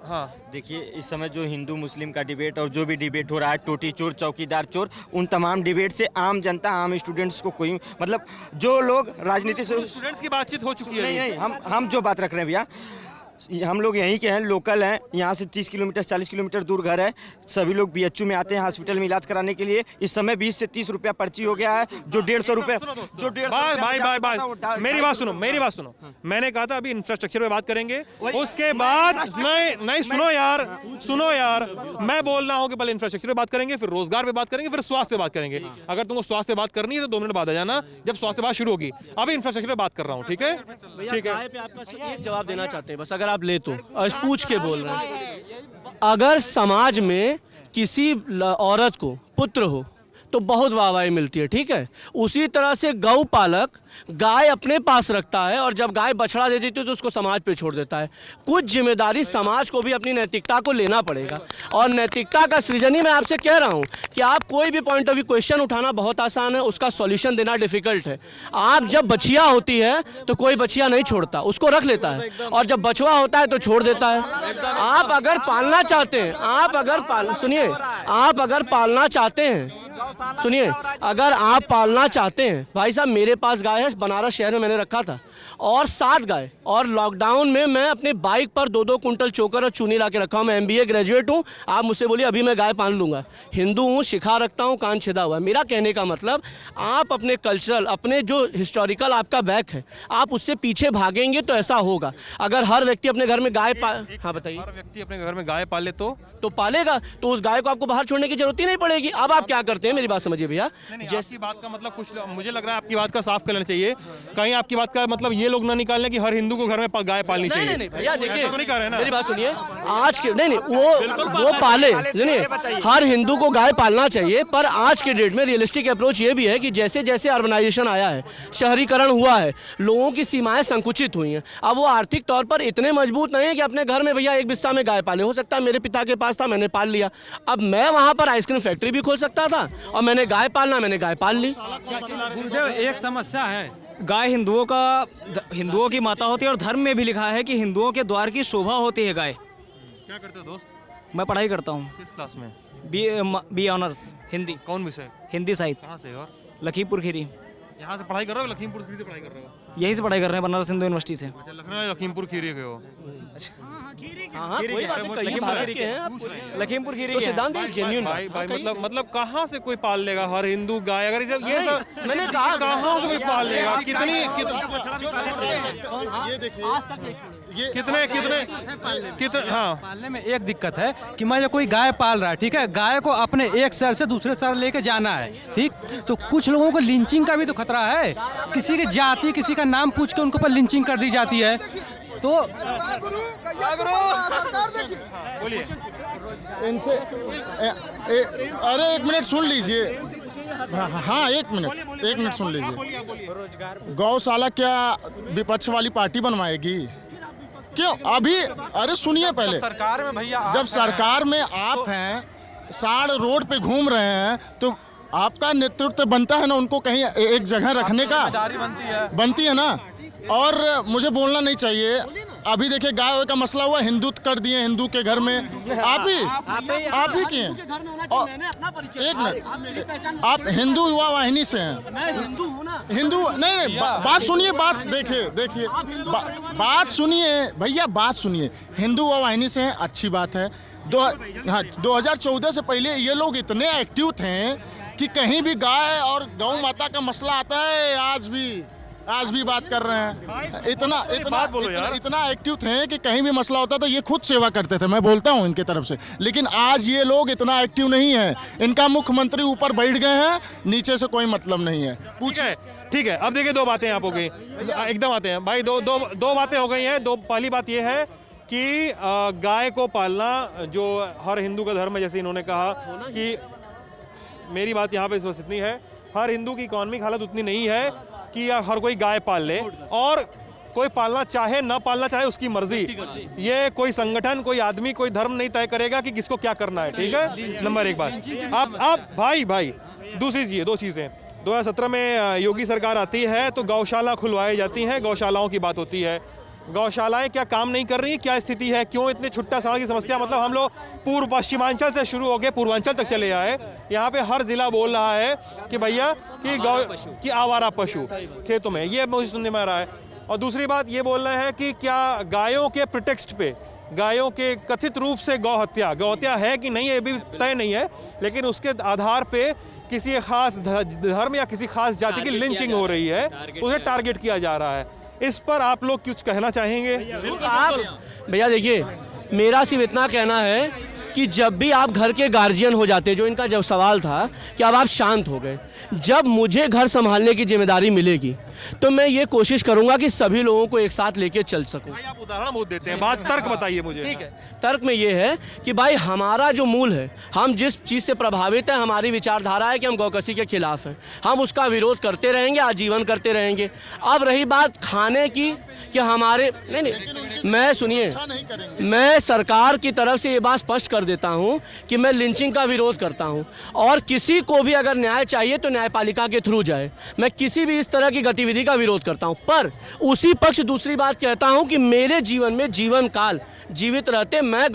Speaker 1: हाँ।
Speaker 3: देखिए इस समय जो हिंदू मुस्लिम का डिबेट और जो भी डिबेट हो रहा है, टोटी चोर चौकीदार चोर, उन तमाम डिबेट से आम जनता, आम स्टूडेंट्स को कोई मतलब जो लोग राजनीति से
Speaker 1: स्टूडेंट्स की बातचीत हो चुकी है।
Speaker 3: नहीं, हम जो बात रख रहे हैं भैया, हम लोग यहीं के हैं, लोकल हैं, यहाँ से 30 किलोमीटर 40 किलोमीटर दूर घर है। सभी लोग BHU में आते हैं हॉस्पिटल में इलाज कराने के लिए। इस समय 20 से 30 रुपया पर्ची हो गया है, जो 150 रुपये जो 150।
Speaker 1: भाई मेरी बात सुनो। मैंने कहा था अभी इंफ्रास्ट्रक्चर पे बात करेंगे, उसके बाद नहीं सुनो यार, मैं बोल रहा हूँ कि पहले इंफ्रास्ट्रक्चर पे बात करेंगे, फिर रोजगार पे बात करेंगे, फिर स्वास्थ्य पे बात करेंगे। अगर तुमको स्वास्थ्य पे बात करनी है तो 2 मिनट बाद आ जाना, जब स्वास्थ्य बात शुरू होगी। अभी इंफ्रास्ट्रक्चर पे बात कर रहा हूँ, ठीक है?
Speaker 12: आपका एक जवाब देना चाहते हैं बस, अगर आप ले तो, और पूछ के बोल रहे हैं। अगर समाज में किसी औरत को पुत्र हो तो बहुत वाहवाही मिलती है, ठीक है? उसी तरह से गौ पालक गाय अपने पास रखता है और जब गाय बछड़ा दे देती है तो उसको समाज पे छोड़ देता है। कुछ जिम्मेदारी समाज को भी अपनी नैतिकता को लेना पड़ेगा, और नैतिकता का सृजन ही मैं आपसे कह रहा हूँ कि आप कोई भी पॉइंट ऑफ व्यू क्वेश्चन उठाना बहुत आसान है, उसका सॉल्यूशन देना डिफिकल्ट है। आप जब बछिया होती है तो कोई बछिया नहीं छोड़ता, उसको रख लेता है, और जब बछवा होता है तो छोड़ देता है। आप अगर पालना चाहते हैं, अगर आप पालना चाहते हैं, भाई साहब मेरे पास गाय है, बनारस शहर में मैंने रखा था, और 7 गाय, और लॉकडाउन में मैं अपने बाइक पर 2-2 कुंटल चोकर और चूनी ला के रखा हूँ। मैं MBA ग्रेजुएट हूँ, आप मुझसे बोलिए अभी मैं गाय पाल लूँगा। हिंदू हूँ, शिखा रखता हूँ, कान छेदा हुआ है। मेरा कहने का मतलब, आप अपने कल्चरल, अपने जो हिस्टोरिकल आपका बैक है, आप उससे पीछे भागेंगे तो ऐसा होगा। अगर हर व्यक्ति अपने घर में गाय हाँ बताइए,
Speaker 1: हर व्यक्ति अपने घर में गाय पाले तो
Speaker 12: पालेगा, तो उस गाय को आपको बाहर छोड़ने की जरूरत ही नहीं पड़ेगी। अब आप क्या करते हैं, मेरी बात समझिए भैया।
Speaker 1: जैसी बात का मतलब कुछ मुझे लग रहा है आपकी बात का साफ कर लेना चाहिए, कहीं आपकी बात का मतलब ये लोग ना निकालने कि हर हिंदू को घर में गाय पालनी चाहिए।
Speaker 12: नहीं भैया देखिए,
Speaker 1: तो नहीं कर रहे ना,
Speaker 12: मेरी बात सुनिए। आज के नहीं वो पाले, सुनिए, हर हिंदू को गाय पालना चाहिए, पर आज के डेट में रियलिस्टिक अप्रोच ये भी है कि जैसे जैसे अर्बनाइजेशन आया है, शहरीकरण हुआ है, लोगों की सीमाएं संकुचित हुई हैं। अब वो आर्थिक तौर पर इतने मजबूत नहीं है कि अपने घर में भैया एक बिस्सा में गाय पाले। हो सकता है मेरे पिता के पास था, मैंने पाल लिया। अब मैं वहाँ पर आइसक्रीम फैक्ट्री भी खोल सकता था, और मैंने गाय पाल ली।
Speaker 15: गुरुदेव एक समस्या है, गाय हिंदुओं की माता होती है, और धर्म में भी लिखा है कि हिंदुओं के द्वार की शोभा होती है गाय।
Speaker 1: क्या करते हो दोस्त?
Speaker 15: मैं पढ़ाई करता हूँ।
Speaker 1: किस क्लास में?
Speaker 15: B honours Hindi.
Speaker 1: कौन विषय?
Speaker 15: हिंदी साहित्य।
Speaker 1: कहाँ से? और
Speaker 15: लखीमपुर खीरी।
Speaker 1: यहाँ से पढ़ाई कर रहे हो? लखीमपुर खीरी से पढ़ाई कर रहे हो?
Speaker 15: यहीं से पढ़ाई कर रहे हैं, बनारस हिंदू यूनिवर्सिटी से।
Speaker 1: अच्छा, लखनऊ लखीमपुर खीरी के हो?
Speaker 15: लखीमपुर खीरी
Speaker 12: तो सिद्धांत जेन्युइन
Speaker 1: भाई मतलब कहाँ से कोई पाल लेगा हर हिंदू गाय? अगर ये सब
Speaker 12: मैंने कहा
Speaker 1: कहाँ से कोई पाल लेगा? कितने हाँ
Speaker 15: पालने में एक दिक्कत है कि मान लो कोई गाय पाल रहा है, ठीक है, गाय को अपने एक शहर से दूसरे शहर लेके जाना है, ठीक, तो कुछ लोगों को लिंचिंग का भी तो खतरा है। किसी की जाति, किसी का नाम पूछ के उनके ऊपर लिंचिंग कर दी जाती है। तो
Speaker 11: इनसे अरे एक मिनट सुन लीजिए। हाँ एक मिनट सुन लीजिए। गौशाला क्या विपक्ष वाली पार्टी बनवाएगी? क्यों अभी? अरे सुनिए पहले,
Speaker 14: सरकार में भैया
Speaker 11: जब सरकार में आप हैं, साड़ रोड पे घूम रहे हैं, तो आपका नेतृत्व बनता है ना उनको कहीं एक जगह रखने का, बनती है ना। और मुझे बोलना नहीं चाहिए। अभी देखिए गाय का मसला हुआ, हिंदू कर दिए, हिंदू के घर में आप ही किए। एक मिनट, आप हिंदू युवा वाहिनी से हैं? हिंदू नहीं, बात सुनिए, बात देखिए बात सुनिए भैया, बात सुनिए। हिंदू युवा वाहिनी से हैं, अच्छी बात है। 2014 से पहले ये लोग इतने एक्टिव थे कि कहीं भी गाय और गौ माता का मसला आता है, आज भी बात कर रहे हैं। इतना एक्टिव थे कि कहीं भी मसला होता तो ये खुद सेवा करते थे। मैं बोलता हूँ इनके तरफ से, लेकिन आज ये लोग इतना एक्टिव नहीं है। इनका मुख्यमंत्री ऊपर बैठ गए हैं, नीचे से कोई मतलब नहीं है। पूछे
Speaker 1: ठीक है। अब देखिए दो बातें आप हो गई, एकदम आते हैं भाई। दो बातें हो गई हैं। पहली बात ये है कि गाय को पालना जो हर हिंदू का धर्म है, जैसे इन्होंने कहा कि मेरी बात यहाँ पे इस वक्त इतनी है, हर हिंदू की इकोनॉमिक हालत उतनी नहीं है कि हर कोई गाय पाल ले, और कोई पालना चाहे ना पालना चाहे उसकी मर्जी। ये कोई संगठन, कोई आदमी, कोई धर्म नहीं तय करेगा कि किसको क्या करना है। ठीक है, नंबर एक बात। आप भाई दूसरी दो चीज़ें। 2017 में योगी सरकार आती है तो गौशाला खुलवाई जाती हैं, गौशालाओं की बात होती है। गौशालाएं क्या काम नहीं कर रही? क्या स्थिति है? क्यों इतने छुट्टा साड़ की समस्या? मतलब हम लोग पूर्व पश्चिमांचल से शुरू होकर पूर्वांचल तक चले आए। यहाँ पे हर जिला बोल रहा है कि भैया कि आवारा पशु खेतों में, ये मुझे सुनने में आ रहा है। और दूसरी बात ये बोल रहे हैं कि क्या गायों के प्रिटेक्स्ट पे, गायों के कथित रूप से गौ हत्या है कि नहीं, ये भी तय नहीं है, लेकिन उसके आधार पे किसी खास धर्म या किसी खास जाति की लिंचिंग हो रही है, उसे टारगेट किया जा रहा है। इस पर आप लोग कुछ कहना चाहेंगे?
Speaker 12: भैया देखिए, मेरा सिर्फ इतना कहना है कि जब भी आप घर के गार्जियन हो जाते, जो इनका जब सवाल था कि अब आप शांत हो गए, जब मुझे घर संभालने की जिम्मेदारी मिलेगी तो मैं ये कोशिश करूंगा कि सभी लोगों को एक साथ लेके चल सकूं।
Speaker 1: भाई आप उदाहरण बहुत देते हैं, बात तर्क बताइए मुझे।
Speaker 12: ठीक है, तर्क में ये है कि भाई हमारा जो मूल है, हम जिस चीज़ से प्रभावित है, हमारी विचारधारा है कि हम गौकसी के खिलाफ हैं, हम उसका विरोध करते रहेंगे, आजीवन करते रहेंगे। अब रही बात खाने की कि हमारे नहीं, मैं सुनिए, मैं सरकार की तरफ से ये बात स्पष्ट कर देता हूँ कि मैं लिंचिंग का विरोध करता हूँ, और किसी को भी अगर न्याय चाहिए तो न्यायपालिका के थ्रू जाए। मैं किसी भी इस तरह की गतिविधि का विरोध करता हूं, पर उसी पक्ष दूसरी बात कहता हूं कि मेरे जीवन में जीवन काल जीवित रहते मैं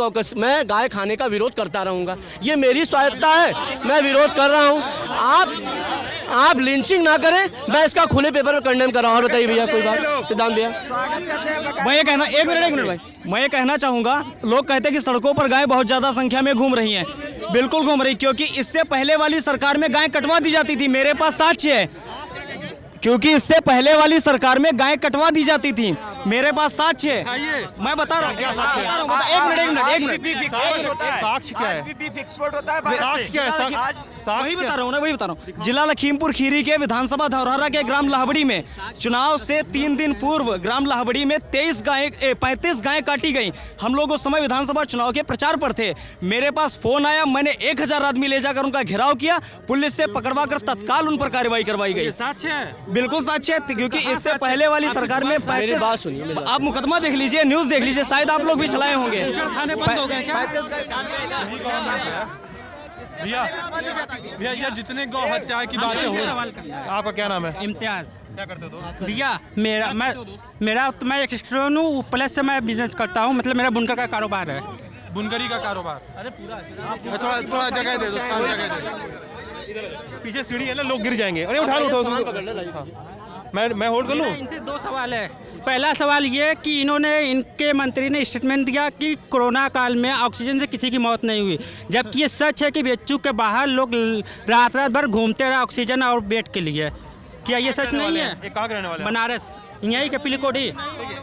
Speaker 12: गाय खाने का विरोध करता रहूंगा। ये मेरी स्वायत्ता है, मैं विरोध कर रहा हूं। आप लिंचिंग ना करें, मैं इसका खुले पेपर में कंडेम कर रहा हूं। और बताइए भैया कोई बात, सिद्धांत भैया।
Speaker 16: मैं ये कहना, एक मिनट भाई, मैं ये कहना चाहूंगा, लोग कहते हैं कि सड़कों पर गाय बहुत ज्यादा संख्या में घूम रही हैं। बिल्कुल घूम रही, क्योंकि इससे पहले वाली सरकार में गाय कटवा दी जाती थी। मेरे पास साक्ष्य है, क्योंकि इससे पहले वाली सरकार में गाय कटवा दी जाती थी। मेरे पास साक्ष्य है, मैं बता रहा हूँ क्या साक्ष्य है। एक मिनट
Speaker 1: साक्ष्य क्या है? साक्ष्य क्या है?
Speaker 16: वही बता रहा हूँ ना, वही बता रहा हूँ। जिला लखीमपुर खीरी के विधानसभा धौरहरा के ग्राम लाहबड़ी में चुनाव से 3 दिन पूर्व ग्राम लाहबड़ी में 35 गायें काटी गई। हम लोग उस समय विधानसभा चुनाव के प्रचार पर थे। मेरे पास फोन आया, मैंने 1000 आदमी ले जाकर उनका घेराव किया, पुलिस से पकड़वा कर तत्काल उन पर कार्रवाई करवाई गई।
Speaker 15: साक्ष्य है,
Speaker 16: बिल्कुल साक्ष्य है, क्योंकि इससे पहले वाली सरकार में
Speaker 12: बात सुनिए,
Speaker 16: आप मुकदमा देख लीजिए, न्यूज देख लीजिए, शायद आप लोग भी चलाए होंगे।
Speaker 15: थाने बंद हो गए क्या?
Speaker 14: भैया ये जितने गौ हत्या की बातें हो,
Speaker 1: आपका क्या नाम है?
Speaker 15: इम्तियाज।
Speaker 1: क्या करते हो दोस्त?
Speaker 15: भैया मैं एक स्टूडेंट हूँ, प्लस से मैं बिजनेस करता हूँ, मतलब मेरा बुनकर का कारोबार है।
Speaker 14: बुनकरी का कारोबार? अरे पूरा थोड़ा जगह दे दो,
Speaker 1: पीछे सीढ़ी है ना, लोग गिर जाएंगे। अरे उठा लो, मैं होल्ड कर लूँ।
Speaker 15: इनसे 2 सवाल है। पहला सवाल ये कि इन्होंने, इनके मंत्री ने स्टेटमेंट दिया कि कोरोना काल में ऑक्सीजन से किसी की मौत नहीं हुई, जबकि ये सच है कि बीएचयू के बाहर लोग रात भर घूमते रहे ऑक्सीजन और बेड के लिए। क्या ये सच नहीं है?
Speaker 1: कहाँ के रहने वाले?
Speaker 15: बनारस।
Speaker 17: यहीं के पिलीकोडी।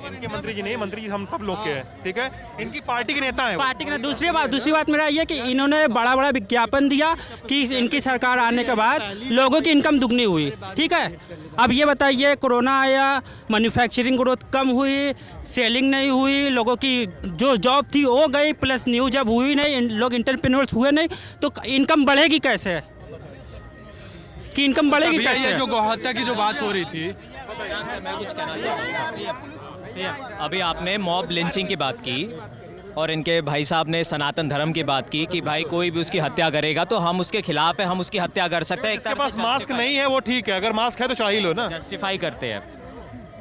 Speaker 1: इनके मंत्री जी नहीं, मंत्री जी हम सब लोग के हैं, ठीक है, इनकी पार्टी के नेता हैं वो।
Speaker 17: पार्टी के दूसरी बात मेरा ये कि इन्होंने बड़ा विज्ञापन दिया कि इनकी सरकार आने के बाद लोगों की इनकम दुगनी हुई, ठीक है। अब ये बताइए, कोरोना आया, मैन्युफैक्चरिंग ग्रोथ कम हुई, सेलिंग नहीं हुई, लोगों की जो जॉब थी वो गई, प्लस न्यू जॉब हुई नहीं, लोग इंटरप्रेन्योर्स हुए नहीं, तो इनकम बढ़ेगी कैसे? कि इनकम बढ़ेगी कैसे?
Speaker 14: ये जो गौहत्या की जो बात हो रही थी,
Speaker 18: मैं कुछ कहना चाहूँगा। अभी आपने मॉब लिंचिंग की बात की और इनके भाई साहब ने सनातन धर्म की बात की कि भाई कोई भी उसकी हत्या करेगा तो हम उसके खिलाफ है, हम उसकी हत्या कर सकते हैं।
Speaker 1: इसके पास मास्क नहीं है वो ठीक है, अगर मास्क है तो चढ़ा ही लो ना।
Speaker 18: जस्टिफाई करते हैं।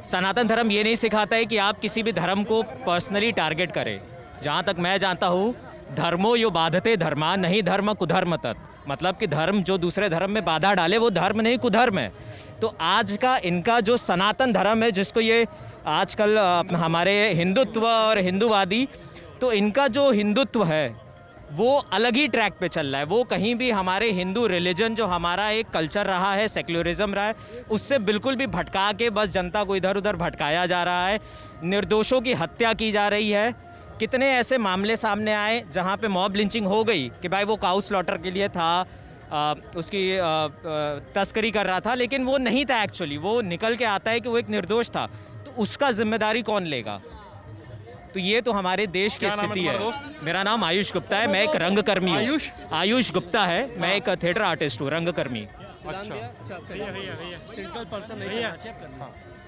Speaker 18: सनातन धर्म ये नहीं सिखाता है कि आप किसी भी धर्म को पर्सनली टारगेट करें। जहाँ तक मैं जानता हूँ, धर्मो यो बाधते धर्मा नहीं धर्म कुधर्म तत्, मतलब कि धर्म जो दूसरे धर्म में बाधा डाले वो धर्म नहीं कुधर्म है। तो आज का इनका जो सनातन धर्म है, जिसको ये आजकल हमारे हिंदुत्व और हिंदूवादी, तो इनका जो हिंदुत्व है वो अलग ही ट्रैक पे चल रहा है। वो कहीं भी हमारे हिंदू रिलीजन जो हमारा एक कल्चर रहा है, सेक्युलरिज्म रहा है, उससे बिल्कुल भी भटका के बस जनता को इधर उधर भटकाया जा रहा है। निर्दोषों की हत्या की जा रही है। कितने ऐसे मामले सामने आए जहाँ पे मॉब लिंचिंग हो गई कि भाई वो काउ स्लॉटर के लिए था, उसकी तस्करी कर रहा था, लेकिन वो नहीं था एक्चुअली। वो निकल के आता है कि वो एक निर्दोष था, तो उसका जिम्मेदारी कौन लेगा? तो ये तो हमारे देश की स्थिति है। मेरा नाम आयुष गुप्ता है, मैं एक रंगकर्मी हूँ। आयुष गुप्ता है, मैं एक थिएटर आर्टिस्ट हूँ, रंगकर्मी।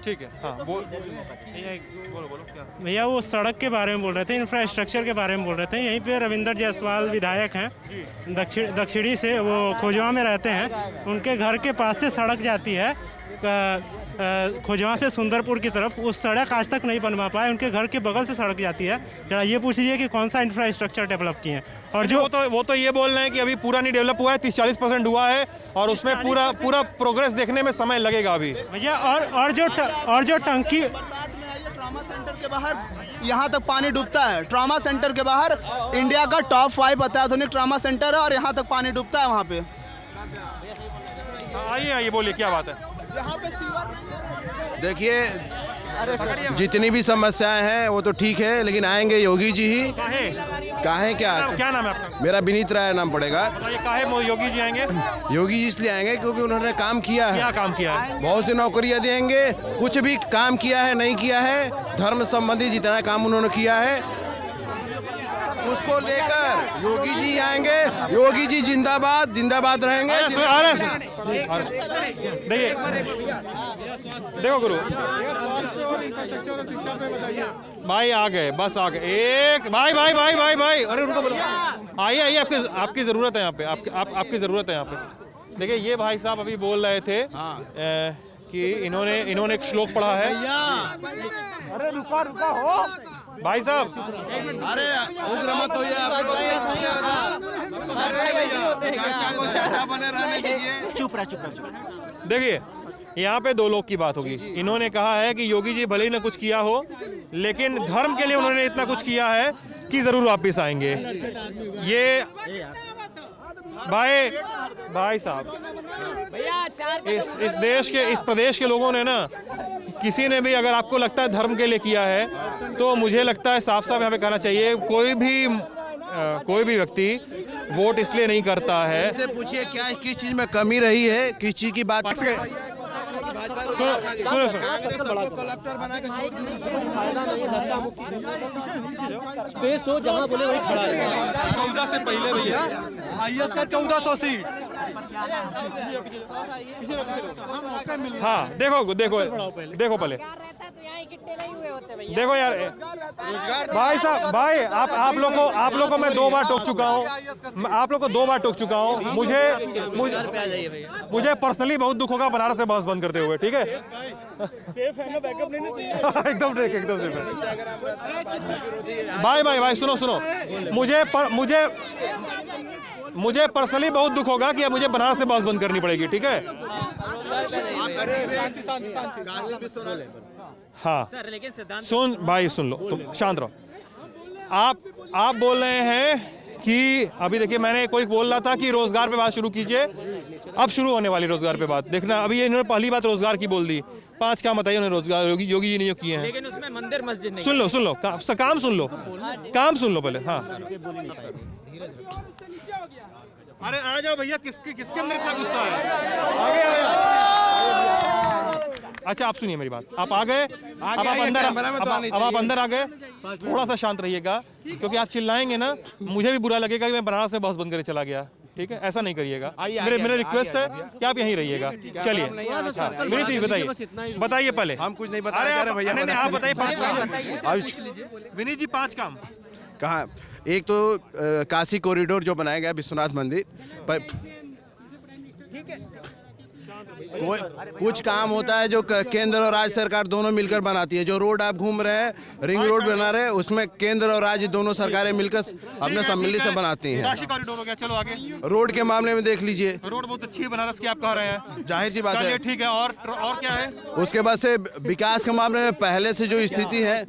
Speaker 1: ठीक है, हाँ बोलो क्या?
Speaker 19: भैया वो सड़क के बारे में बोल रहे थे, इंफ्रास्ट्रक्चर के बारे में बोल रहे थे। यहीं पे रविंदर जायसवाल विधायक हैं, दक्षिणी से, वो खोजवा में रहते हैं। उनके घर के पास से सड़क जाती है खोजवा से सुंदरपुर की तरफ। उस सड़क आज तक नहीं बनवा पाए। उनके घर के बगल से सड़क जाती है। जरा ये पूछ लीजिए कि कौन सा इंफ्रास्ट्रक्चर डेवलप किए हैं। और जो
Speaker 1: वो तो ये बोल रहे हैं कि अभी पूरा नहीं डेवलप हुआ है, 30-40% हुआ है और उसमें पूरा प्रोग्रेस देखने में समय लगेगा अभी
Speaker 19: भैया। और जो टंकी
Speaker 4: ट्रॉमा सेंटर के बाहर यहाँ तक पानी डूबता है। ट्रॉमा सेंटर के बाहर इंडिया का टॉप 5 अत्याधुनिक ट्रॉमा सेंटर है और यहाँ तक पानी डूबता है वहाँ पे।
Speaker 1: आइए बोलिए क्या बात है?
Speaker 4: यहाँ पे
Speaker 20: देखिए, जितनी भी समस्याएं हैं वो तो ठीक है, लेकिन आएंगे योगी जी ही। काहे क्या
Speaker 1: नाम है आपका?
Speaker 20: मेरा विनीत राय नाम पड़ेगा।
Speaker 1: काहे योगी जी आएंगे?
Speaker 20: योगी जी इसलिए आएंगे क्योंकि उन्होंने काम किया है।
Speaker 1: क्या काम किया है?
Speaker 20: बहुत सी नौकरियां देंगे। कुछ भी काम किया है नहीं किया है, धर्म संबंधी जितना काम उन्होंने किया है उसको लेकर योगी जी आएंगे। योगी जी जिंदाबाद, जिंदाबाद रहेंगे।
Speaker 1: देखो गुरु भाई आ गए, बस आ गए। एक भाई, अरे रुको, आइए आपकी जरूरत है यहाँ पे, आपकी जरूरत है यहाँ पे। देखिए ये भाई साहब अभी बोल रहे थे कि इन्होंने एक श्लोक पढ़ा है। अरे रुका हो भाई साहब,
Speaker 20: अरे उग्र मत होइए आप लोग। चर्चा को चर्चा बने रहने दीजिए।
Speaker 3: चुप रहा।
Speaker 1: देखिए यहाँ पे दो लोग की बात होगी। इन्होंने कहा है कि योगी जी भले ही ना कुछ किया हो, लेकिन धर्म के लिए उन्होंने इतना कुछ किया है कि जरूर वापिस आएंगे। ये भाई साहब, इस देश के, इस प्रदेश के लोगों ने ना, किसी ने भी अगर आपको लगता है धर्म के लिए किया है तो मुझे लगता है साफ साफ यहाँ पे कहना चाहिए, कोई भी व्यक्ति वोट इसलिए नहीं करता है।
Speaker 20: इनसे पूछिए क्या किस चीज में कमी रही है, किस चीज की बात।
Speaker 1: सुनो
Speaker 20: कलेक्टर बना के
Speaker 12: स्पेस हो जहाँ बोले वही खड़ा है।
Speaker 14: 14 से पहले भैया IAS का 1400 सीट।
Speaker 1: हाँ देखो पहले देखो यार, भाई साहब, आप लोग को मैं 2 बार टोक चुका हूँ। आप लोग को 2 बार टोक चुका हूँ। मुझे पर्सनली बहुत दुख होगा बनारस से बस बंद करते हुए, ठीक है?
Speaker 4: सेफ है ना, बैकअप लेना चाहिए।
Speaker 1: एकदम सेफ है। भाई सुनो, मुझे पर्सनली बहुत दुख होगा कि अब मुझे बनारस से बस बंद करनी पड़ेगी, ठीक है? हाँ सुन लो, तुम शांत रहो। आप बोल रहे हैं कि अभी देखिए, मैंने कोई बोल रहा था कि रोजगार पे बात शुरू कीजिए। अब शुरू होने वाली रोजगार पे बात देखना। अभी ये इन्होंने पहली बात रोजगार की बोल दी। 5 काम बताइए उन्हें रोजगार योगी जी ने जो किए हैं।
Speaker 18: लेकिन उसमें मंदिर मस्जिद नहीं।
Speaker 1: सुन लो काम सुन लो पहले। हाँ अरे आ जाओ भैया, किसके अंदर इतना गुस्सा है? आगे अच्छा आप सुनिए मेरी बात, आप आ गए, अब आप अंदर आ गए। थोड़ा सा शांत रहिएगा, क्योंकि आप चिल्लाएंगे ना मुझे भी बुरा लगेगा कि मैं बनारस में बस बंद करके चला गया। ठीक है, ऐसा नहीं करिएगा। मेरा रिक्वेस्ट है कि आप यहीं रहिएगा। चलिए विनीत जी बताइए पहले।
Speaker 20: हम कुछ नहीं बता रहे भैया,
Speaker 1: आप बताइए 5 काम। विनीत जी 5 काम
Speaker 20: कहाँ? एक तो काशी कॉरिडोर जो बनाया गया विश्वनाथ मंदिर पर, कुछ काम होता है जो केंद्र और राज्य सरकार दोनों मिलकर बनाती है। जो रोड आप घूम रहे हैं, रिंग रोड बना रहे हैं, उसमें केंद्र और राज्य दोनों सरकारें मिलकर अपने सम्मिलित से बनाती हैं।
Speaker 1: काशी कॉरिडोर हो गया, चलो आगे।
Speaker 20: रोड के मामले में देख लीजिए,
Speaker 1: रोड बहुत अच्छी है बनारस की, आप कह रहे हैं,
Speaker 20: जाहिर सी बात है।
Speaker 1: ठीक है, और क्या है?
Speaker 20: उसके बाद से विकास के मामले में पहले से जो स्थिति है,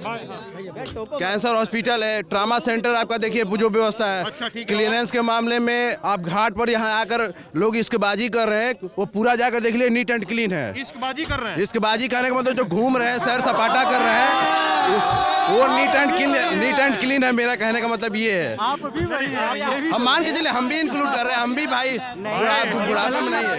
Speaker 20: कैंसर हॉस्पिटल है, ट्रामा सेंटर आपका देखिए जो व्यवस्था है, क्लियरेंस के मामले में आप घाट पर यहाँ आकर लोग इश्कबाजी कर रहे हैं, वो पूरा जाकर देख लिए नीट एंड क्लीन है।
Speaker 1: इश्कबाजी कर रहे हैं?
Speaker 20: इश्कबाजी करने का मतलब जो घूम रहे हैं, सैर सपाटा कर रहे हैं, वो नीट एंड क्लीन है। मेरा कहने का मतलब ये है, हम मान के चले, हम भी इंक्लूड कर रहे हैं, हम भी भाई बुढ़ापे में नहीं है।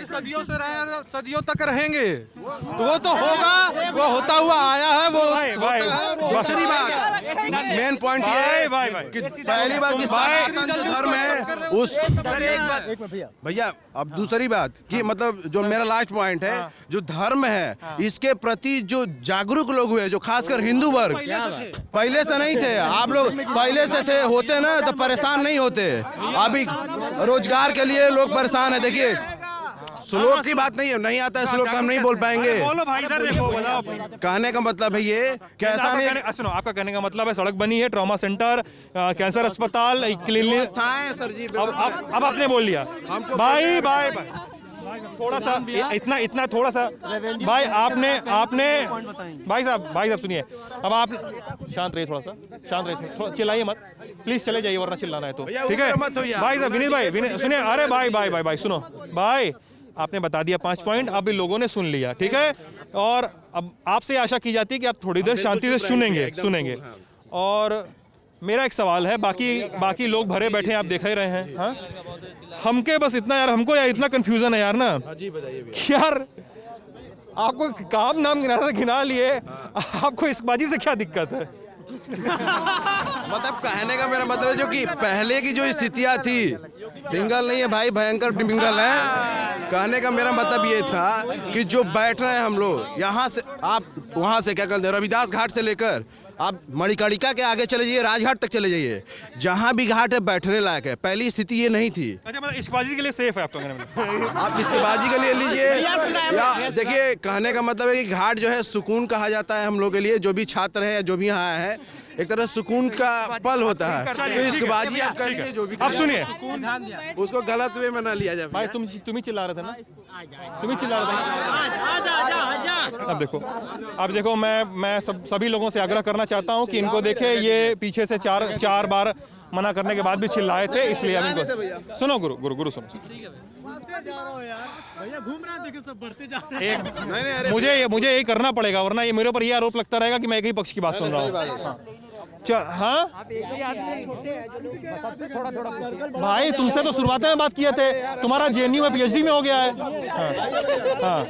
Speaker 14: सदियों से रहे, सदियों तक रहेंगे, तो वो तो होगा, वो होता हुआ आया है। वो
Speaker 20: दूसरी बात, मेन पॉइंट ये है कि पहली बात कि सनातन जो धर्म है उस भैया, अब दूसरी बात कि मतलब जो मेरा लास्ट पॉइंट है, जो धर्म है इसके प्रति जो जागरूक लोग हुए, जो खासकर हिंदू वर्ग, पहले से नहीं थे। आप लोग पहले से थे, होते ना तो परेशान नहीं होते। अभी रोजगार के लिए लोग परेशान है। देखिए श्लोक की बात नहीं है, नहीं आता है श्लोक, हम नहीं बोल पाएंगे।
Speaker 1: बोलो भाई, इधर देखो, बताओ।
Speaker 20: कहने का मतलब है ये कि ऐसा नहीं,
Speaker 1: सुनो, आपका कहने का मतलब है सड़क बनी है, ट्रॉमा सेंटर, कैंसर अस्पताल, क्लिनिक
Speaker 20: सर जी।
Speaker 1: अब आपने बोल लिया भाई थोड़ा सा इतना थोड़ा सा भाई आपने भाई साहब सुनिए, अब आप शांत रहिए, थोड़ा चिल्लाइए मत प्लीज, चले जाइए वरना चिल्लाना है तो, ठीक है भाई साहब। विनीत भाई सुनिए, अरे भाई सुनो भाई, आपने बता दिया 5 पॉइंट, अब भी लोगों ने सुन लिया, ठीक है। और अब आपसे आशा की जाती है कि आप थोड़ी देर शांति से सुनेंगे। और मेरा एक सवाल है, बाकी लोग भरे बैठे आप देख ही रहे हैं। हाँ, हमके बस इतना इतना कंफ्यूजन है यार ना, यार आपको काम नाम गिना लिए, आपको इस बाजी से क्या दिक्कत है?
Speaker 20: मतलब कहने का मेरा मतलब है जो कि पहले की जो स्थितियां थी, सिंगल नहीं है भाई, भयंकर टिपिकल है। कहने का मेरा मतलब ये था कि जो बैठ रहे हैं हम लोग, यहाँ से आप वहाँ से क्या कहते हैं, रविदास घाट से लेकर आप मणिकर्णिका के आगे चले जाइए, राजघाट तक चले जाइए, जहाँ भी घाट है बैठने लायक है। पहली स्थिति ये नहीं थी।
Speaker 1: अच्छा, मतलब इश्कबाजी के लिए सेफ है आपका कहने में?
Speaker 20: आप इश्कबाजी के लिए लीजिए, या देखिए कहने का मतलब है कि घाट जो है सुकून कहा जाता है हम लोग के लिए, जो भी छात्र है या जो भी यहाँ आए हैं, एक तरह सुकून का पल होता है। तो इश्कबाजी आप कर लीजिए, जो भी
Speaker 1: आप सुनिए,
Speaker 20: उसको गलत वे में ना लिया जाए।
Speaker 1: भाई तुम ही चिल्ला रहे थे ना, चिल्ला रहे थे। अब देखो मैं सभी लोगों से आग्रह करना चाहता हूं कि इनको देखे, ये पीछे से चार बार मना करने के बाद भी चिल्लाए थे, इसलिए अब इनको सुनो। गुरु सुनो, मुझे यही करना पड़ेगा, वरना ये मेरे ऊपर ये आरोप लगता रहेगा कि मैं एक ही पक्ष की बात सुन रहा हूँ। हाँ भाई, तुमसे तो शुरुआत में बात किए थे, तुम्हारा JNU में PhD में हो गया है। हाँ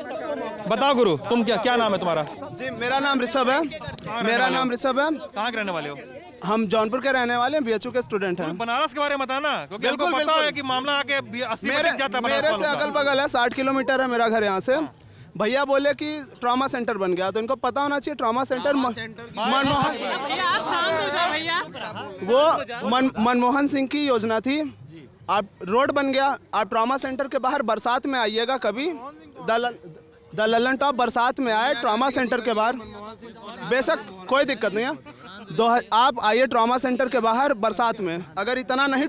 Speaker 1: बताओ गुरु, तुम क्या नाम है तुम्हारा?
Speaker 4: जी मेरा नाम ऋषभ है।
Speaker 1: कहाँ के रहने वाले हो?
Speaker 4: हम जौनपुर के रहने वाले हैं, BHU के स्टूडेंट हैं।
Speaker 1: बनारस के बारे में बताना, क्योंकि हमको पता है कि मामला आके 80
Speaker 4: मेरे से अगल बगल है, 60 किलोमीटर है मेरा घर यहाँ से। भैया बोले कि ट्रॉमा सेंटर बन गया, तो इनको पता होना चाहिए ट्रॉमा सेंटर मनमोहन सिंह की योजना थी। आप रोड बन गया, आप ट्रॉमा सेंटर के बाहर बरसात में आइएगा, कभी द ललन टॉप बरसात में आए ट्रॉमा सेंटर के बाहर, बेशक कोई दिक्कत नहीं है। आप आइए ट्रॉमा सेंटर के बाहर बरसात में, अगर इतना नहीं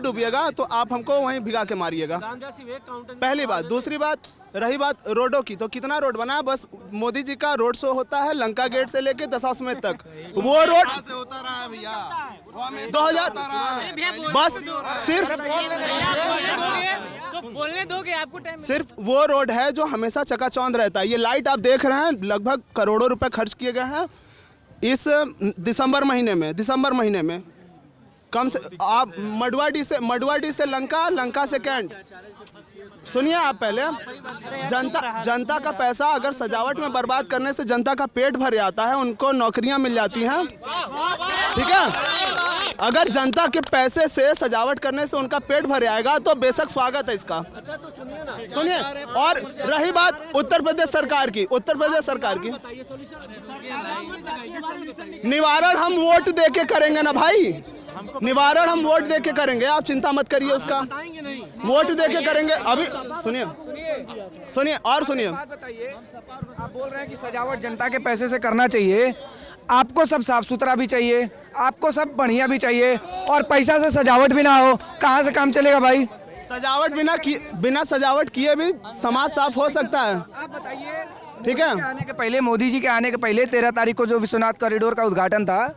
Speaker 4: डूबिएगा तो आप हमको वहीं भिगा के मारिएगा। पहली बात। दूसरी बात, रही बात रोडों की, तो कितना रोड बना है? बस मोदी जी का रोड शो होता है लंका गेट से लेके दशाश्वमेध तक, वो रोड 2000 बस सिर्फ
Speaker 2: बोलने दोगे आपको टाइम
Speaker 4: सिर्फ वो रोड है जो हमेशा चकाचौंध रहता है। ये लाइट आप देख रहे हैं, लगभग करोड़ों रुपए खर्च किए गए हैं इस दिसंबर महीने में कम से आप मडवाडी से लंका से कैंट। सुनिए आप पहले, जनता का पैसा अगर सजावट में बर्बाद करने से जनता का पेट भर जाता है, उनको नौकरियां मिल जाती हैं, ठीक है। अगर जनता के पैसे से सजावट करने से उनका पेट भर जाएगा तो बेशक स्वागत है इसका। सुनिए, और रही बात उत्तर प्रदेश सरकार की, निवारण हम वोट दे के करेंगे ना भाई, निवारण हम वोट दे के करेंगे, आप चिंता मत करिए उसका, वोट दे के करेंगे। अभी सुनिए
Speaker 8: आप बोल रहे हैं कि सजावट जनता के पैसे से करना चाहिए, आपको सब साफ सुथरा भी चाहिए, आपको सब बढ़िया भी चाहिए, और पैसा से सजावट भी ना हो, कहाँ से काम चलेगा भाई?
Speaker 4: सजावट बिना सजावट किए भी समाज साफ हो सकता है।
Speaker 8: आप बताइए,
Speaker 4: ठीक है,
Speaker 8: आने के पहले, मोदी जी के आने के पहले 13 तारीख को जो विश्वनाथ कॉरिडोर का उद्घाटन था,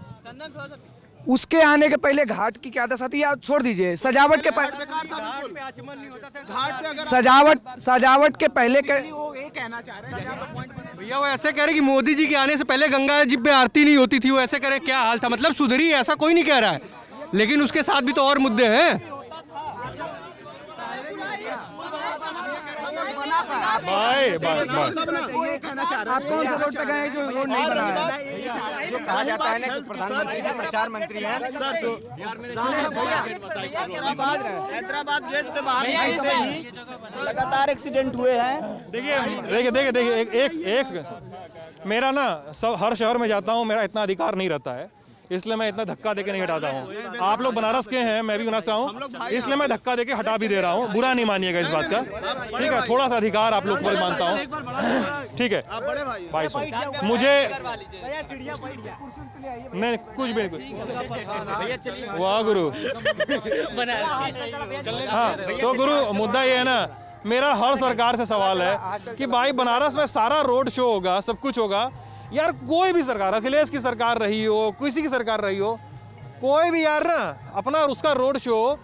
Speaker 8: उसके आने के पहले घाट की क्या दशा थी? या छोड़ दीजिए, सजावट के पहले सजावट के पहले
Speaker 13: भैया वो ऐसे कह रहे कि मोदी जी के आने से पहले गंगा जी पे आरती नहीं होती थी, वो ऐसे कह रहे क्या हाल था, मतलब सुधरी ऐसा कोई नहीं कह रहा है, लेकिन उसके साथ भी तो और मुद्दे हैं।
Speaker 1: भाई
Speaker 8: आप कौन से रोड पे गए जो रोड नहीं बना है?
Speaker 3: जो कहा जाता है ना कि प्रधानमंत्री जी प्रचार मंत्री हैं, हैदराबाद गेट से बाहर निकलते ही लगातार एक्सीडेंट हुए हैं।
Speaker 1: देखिए एक मेरा ना सब हर शहर में जाता हूँ, मेरा इतना अधिकार नहीं रहता है, इसलिए मैं इतना धक्का देके नहीं हटाता हूँ। आप लोग बनारस के हैं, मैं भी बनारस से हूँ, इसलिए मैं धक्का देके हटा भी दे रहा हूँ, बुरा नहीं मानिएगा इस बात का, ठीक है। थोड़ा सा अधिकार आप लोग को मानता हूँ, ठीक है भाई। सुन, मुझे नहीं कुछ भी नहीं, वाह गुरु। हाँ तो गुरु, मुद्दा ये है ना, मेरा हर सरकार से सवाल है कि भाई बनारस में सारा रोड शो होगा, सब कुछ होगा यार, कोई भी सरकार, अखिलेश की सरकार रही हो, किसी की सरकार रही हो, कोई भी यार ना अपना उसका रोड शो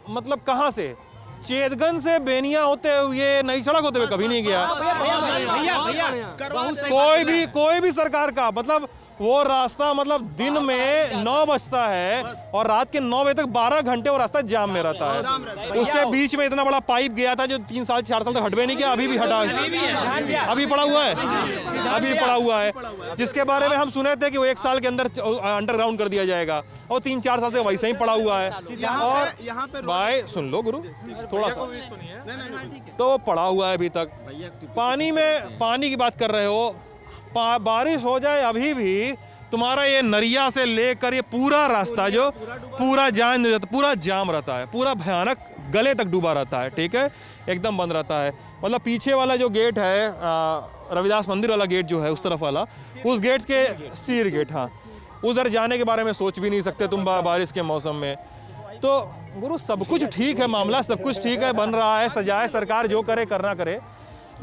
Speaker 1: मतलब कहाँ से, चेतगंज से बेनिया होते हुए, नई सड़क होते हुए कभी नहीं गया। कोई भी सरकार का मतलब वो रास्ता, मतलब दिन में 9 बजता है और रात के 9 बजे तक 12 घंटे वो रास्ता जाम में रहता है। उसके बीच में इतना बड़ा पाइप गया था जो 3 साल 4 साल तक हटवे नहीं किया, अभी भी हटा, अभी पड़ा हुआ है, जिसके बारे में हम सुने थे कि वो 1 साल के अंदर अंडरग्राउंड कर दिया जाएगा, और 3-4 साल से वैसे ही पड़ा हुआ है। और भाई सुन लो गुरु थोड़ा सा, तो पड़ा हुआ है अभी तक। पानी की बात कर रहे हो, बारिश हो जाए अभी भी तुम्हारा ये नरिया से लेकर ये पूरा रास्ता जो पूरा जाम रहता है, पूरा भयानक गले तक डूबा रहता है, ठीक है, एकदम बंद रहता है। मतलब पीछे वाला जो गेट है, रविदास मंदिर वाला गेट जो है उस तरफ वाला, उस गेट के सीर गेट, हाँ, उधर जाने के बारे में सोच भी नहीं सकते तुम बारिश के मौसम में। तो गुरु सब कुछ ठीक है, मामला सब कुछ ठीक है, बन रहा है, सजाए, सरकार जो करे करना करे,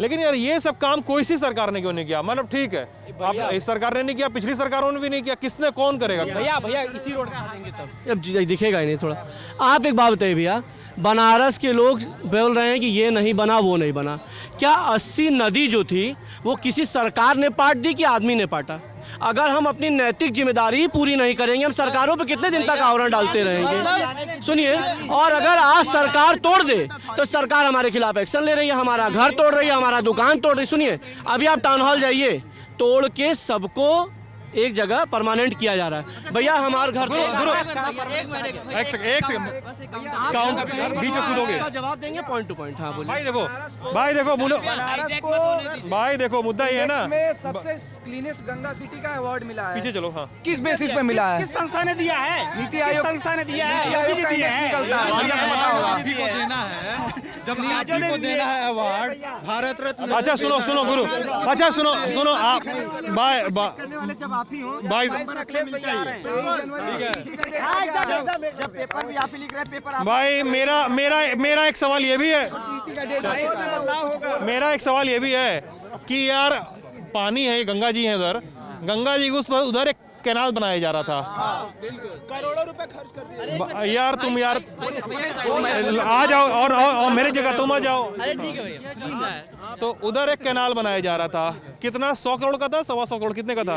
Speaker 1: लेकिन यार ये सब काम कोई सी सरकार ने क्यों नहीं किया? मतलब ठीक है, आप इस सरकार ने नहीं किया, पिछली सरकारों ने भी नहीं किया, किसने कौन करेगा?
Speaker 12: भैया इसी रोड पे देंगे तब, अब दिखेगा ही नहीं थोड़ा। आप एक बात बताइए भैया, बनारस के लोग बोल रहे हैं कि ये नहीं बना, वो नहीं बना, क्या 80 नदी जो थी वो किसी सरकार ने पाट दी कि आदमी ने पाटा? अगर हम अपनी नैतिक जिम्मेदारी पूरी नहीं करेंगे, हम सरकारों पे कितने दिन तक आवरण डालते रहेंगे? सुनिए, और अगर आज सरकार तोड़ दे तो सरकार हमारे खिलाफ एक्शन ले रही है, हमारा घर तोड़ रही है, हमारा दुकान तोड़ रही है। सुनिए, अभी आप टाउन हॉल जाइए, तोड़ के सबको एक जगह परमानेंट किया जा रहा है। भैया हमारे घर
Speaker 1: एक सेकंड काउंट बीच में कूदोगे,
Speaker 12: जवाब देंगे पॉइंट टू पॉइंट। हाँ बोलिए।
Speaker 1: भाई देखो मुद्दा ये है ना,
Speaker 8: सबसे क्लीनेस्ट गंगा सिटी का अवार्ड मिला है,
Speaker 1: पीछे चलो। हाँ,
Speaker 8: किस बेसिस पे मिला है?
Speaker 3: किस संस्था ने दिया है?
Speaker 8: नीति आयोग
Speaker 3: संस्था ने दिया है,
Speaker 20: जब नीति को देना है अवार्ड, भारत रत्न।
Speaker 1: अच्छा सुनो गुरु, अच्छा सुनो आप भाई
Speaker 3: जब पेपर भी आप ही लिख रहे हैं, पेपर
Speaker 1: भाई मेरा एक सवाल ये भी है, मेरा एक सवाल ये भी है कि यार पानी है, गंगा जी है उधर, गंगा जी के उस पर उधर एक कैनाल बनाया जा रहा था।
Speaker 4: करोड़ों रुपए खर्च कर दिए।
Speaker 1: यार तुम आ जाओ और मेरी जगह तुम आ जाओ। तो उधर एक कैनाल बनाया जा रहा था, कितना 100 करोड़ का था, 125 करोड़, कितने का था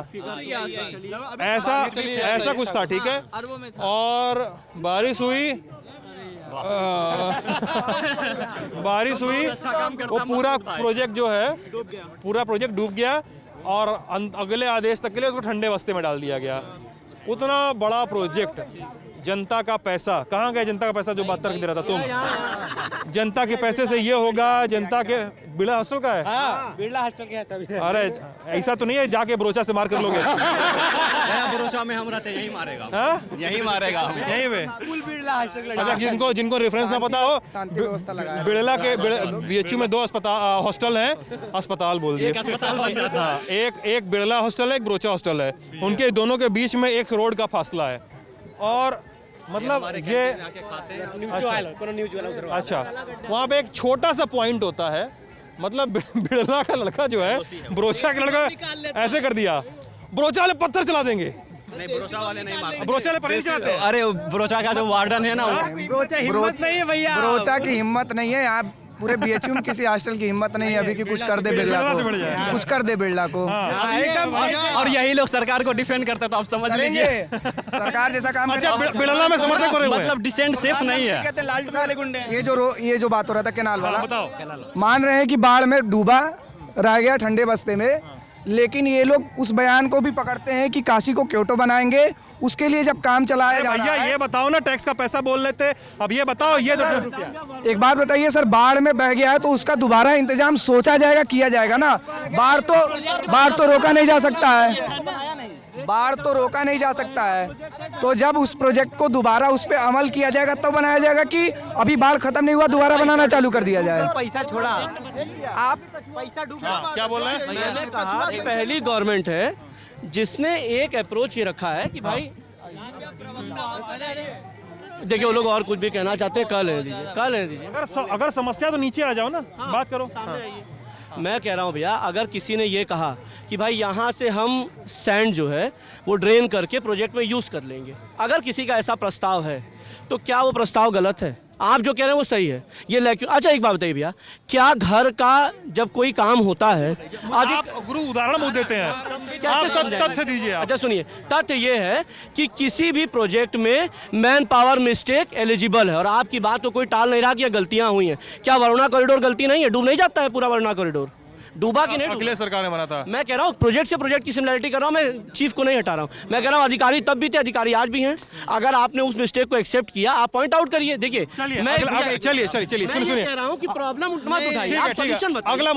Speaker 1: ऐसा कुछ था, ठीक है। और बारिश हुई वो पूरा प्रोजेक्ट जो है, पूरा प्रोजेक्ट डूब गया और अगले आदेश तक के लिए उसको ठंडे बस्ते में डाल दिया गया। उतना बड़ा प्रोजेक्ट, जनता का पैसा, कहाँ गया जनता का पैसा जो बात तर्क दे रहा था तुम? जनता के पैसे से ये होगा, जनता के बिरला हॉस्टल का है,
Speaker 7: बिरला हॉस्टल के सभी।
Speaker 1: अरे ऐसा तो नहीं है जाके ब्रोचा से मार कर लोगे?
Speaker 7: ब्रोचा में हम रहते यही मारेगा,
Speaker 1: यही मारेगा यहीं पे।
Speaker 7: बिरला हॉस्टल।
Speaker 1: अच्छा, जिनको रेफरेंस ना पता हो,
Speaker 8: शांति व्यवस्था लगाया।
Speaker 1: बिरला के बीएचयू में 2 अस्पताल हॉस्टल हैं, अस्पताल बोल दिए। हाँ, एक बिरला हॉस्टल है, एक ब्रोचा हॉस्टल है, उनके दोनों के बीच में 1 रोड का फासला है। और मतलब ये अच्छा, वहाँ पे एक छोटा सा पॉइंट होता है, मतलब बिरला का लड़का जो है ब्रोचा का लड़का ऐसे कर दिया, ब्रोचा वाले पत्थर चला देंगे।
Speaker 7: नहीं, ब्रोचा वाले नहीं मारते,
Speaker 1: ब्रोचा वाले पत्थर चलाते हैं।
Speaker 7: अरे ब्रोचा का जो वार्डन है ना, ब्रोचा हिम्मत नहीं है भैया,
Speaker 8: ब्रोचा की हिम्मत नहीं है। आप पूरे बीएचयू में किसी हॉस्टल की हिम्मत नहीं है अभी कि कुछ कर दे बिरला को, कुछ कर दे बिरला को।
Speaker 7: और यही लोग सरकार को डिफेंड करते, तो आप समझ लीजिए
Speaker 8: सरकार जैसा काम।
Speaker 1: अच्छा, बिरला में समर्थक हो रहे हैं,
Speaker 7: मतलब डिसेंट सेफ नहीं है।
Speaker 8: ये जो बात हो रहा था कैनाल वाला, मान रहे हैं कि बाढ़ में डूबा रह गया ठंडे बस्ते में, लेकिन ये लोग उस बयान को भी पकड़ते हैं कि काशी को क्योटो बनाएंगे। उसके लिए जब काम चलाया जा रहा है,
Speaker 1: भैया ये बताओ ना, टैक्स का पैसा बोल लेते, अब ये बताओ, ये
Speaker 8: एक बात बताइए सर, बाढ़ में बह गया है तो उसका दोबारा इंतजाम सोचा जाएगा, किया जाएगा ना। बाढ़ तो रोका नहीं जा सकता है, बाढ़ तो रोका नहीं जा सकता है। तो जब उस प्रोजेक्ट को दोबारा उस पर अमल किया जाएगा तब बनाया जाएगा, कि अभी बाढ़ खत्म नहीं हुआ दोबारा बनाना चालू कर दिया जाए।
Speaker 7: पैसा छोड़ा,
Speaker 8: आप
Speaker 7: पैसा डूब,
Speaker 1: क्या बोल रहे हैं?
Speaker 12: मैंने कहा पहली गवर्नमेंट है जिसने एक अप्रोच ये रखा है कि भाई देखिए, वो लोग और कुछ भी कहना चाहते हैं, कह लेने दीजिए।
Speaker 1: अगर समस्या तो नीचे आ जाओ ना, बात करो।
Speaker 12: मैं कह रहा हूँ भैया, अगर किसी ने ये कहा कि भाई यहाँ से हम सैंड जो है वो ड्रेन करके प्रोजेक्ट में यूज़ कर लेंगे, अगर किसी का ऐसा प्रस्ताव है तो क्या वो प्रस्ताव गलत है? आप जो कह रहे हैं वो सही है। ये अच्छा एक बात बताइए भैया, क्या घर का जब कोई काम होता है,
Speaker 1: आप गुरु उदाहरण देते हैं, आप तथ्य दीजिए।
Speaker 12: अच्छा सुनिए, तथ्य ये है कि किसी भी प्रोजेक्ट में मैन पावर मिस्टेक एलिजिबल है, और आपकी बात तो कोई टाल नहीं रहा कि गलतियां हुई हैं। क्या वरुणा कॉरिडोर गलती नहीं है? डूब नहीं जाता है पूरा वरुणा कॉरिडोर? डूबा कि नहीं?
Speaker 1: अगले सरकार ने बना था।
Speaker 12: मैं कह रहा हूँ प्रोजेक्ट से प्रोजेक्ट की सिमिलरिटी कर रहा हूँ, मैं चीफ को नहीं हटा रहा हूँ। मैं कह रहा हूँ अधिकारी तब भी थे, अधिकारी आज भी हैं। अगर आपने उस मिस्टेक को एक्सेप्ट किया, आप पॉइंट आउट करिए। देखिए
Speaker 1: चलिए
Speaker 12: सुनिए, कह रहा हूँ कि प्रॉब्लम मत उठाइए, आप सॉल्यूशन बताइए।
Speaker 1: अगला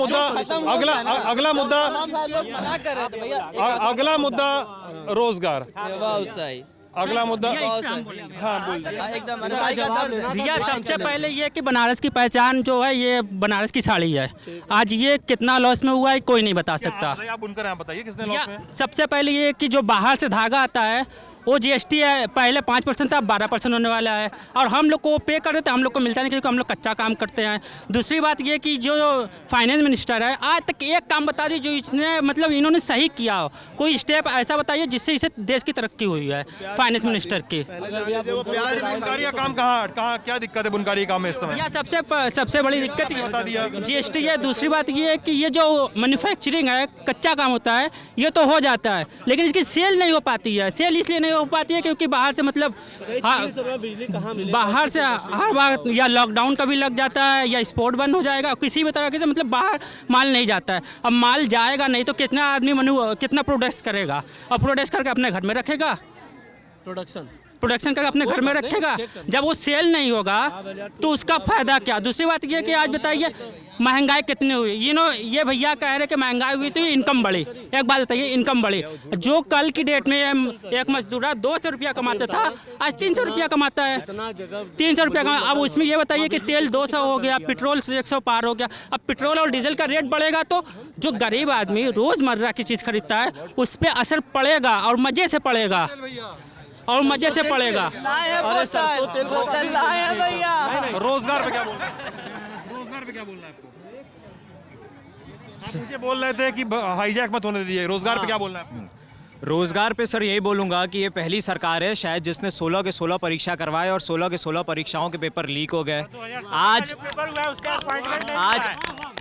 Speaker 1: मुद्दा रोजगार, अगला मुद्दा। हाँ बोल
Speaker 17: एकदम भैया, सबसे पहले ये कि बनारस की पहचान जो है ये बनारस की साड़ी है। आज ये कितना लॉस में हुआ है कोई नहीं बता सकता।
Speaker 1: आप बुनकर हैं, बताइए किसने लॉस में?
Speaker 17: सबसे पहले ये कि जो बाहर से धागा आता है वो जीएसटी है, पहले 5% था, अब 12% होने वाला है, और हम लोग को पे कर देते हैं, हम लोग को मिलता नहीं क्योंकि हम लोग कच्चा काम करते हैं। दूसरी बात ये कि जो फाइनेंस मिनिस्टर है, आज तक एक काम बता दी जो इसने मतलब इन्होंने सही किया हो, कोई स्टेप ऐसा बताइए जिससे इसे देश की तरक्की हुई है फाइनेंस मिनिस्टर की।
Speaker 1: बुनकारी का काम कहाँ क्या दिक्कत है बुनकारी काम में इस समय?
Speaker 17: सबसे बड़ी दिक्कत जीएसटी है। दूसरी बात ये है कि ये जो मैन्युफैक्चरिंग है, कच्चा काम होता है, ये तो हो जाता है, लेकिन इसकी सेल नहीं हो पाती है। सेल इसलिए नहीं हो पाती है क्योंकि बाहर से मतलब बाहर से हर बार या लॉकडाउन कभी लग जाता है या एक्सपोर्ट बंद हो जाएगा, किसी भी तरह से मतलब बाहर माल नहीं जाता है। अब माल जाएगा नहीं तो कितना आदमी कितना प्रोडक्ट करेगा, और प्रोडक्ट करके अपने घर में रखेगा, प्रोडक्शन करके अपने घर में रखेगा। जब वो सेल नहीं होगा तो उसका फायदा क्या? दूसरी बात ये कि आज बताइए महंगाई कितनी हुई। ये भैया कह रहे कि महंगाई हुई तो इनकम बढ़ी। एक बात बताइए, इनकम बढ़ी। जो कल की डेट में एक मजदूर 200 रुपया कमाता था, आज 300 रुपया कमाता है, 300 रुपया कमा। अब उसमें ये बताइए कि तेल 200 हो गया, पेट्रोल 100 पार हो गया। अब पेट्रोल और डीजल का रेट बढ़ेगा तो जो गरीब आदमी रोजमर्रा की चीज़ खरीदता है उस पर असर पड़ेगा, और मजे से पड़ेगा, और मजे से पड़ेगा।
Speaker 1: रोजगार पे क्या बोलना है? रोजगार पे क्या बोलना है आपको? आप मुझे बोल रहे थे कि हाईजैक मत होने दीजिए, रोजगार पे क्या बोलना है आपको?
Speaker 18: रोज़गार पे सर यही बोलूँगा कि ये पहली सरकार है शायद जिसने 16 के 16 परीक्षा करवाए और 16 के 16 परीक्षाओं के पेपर लीक हो गए।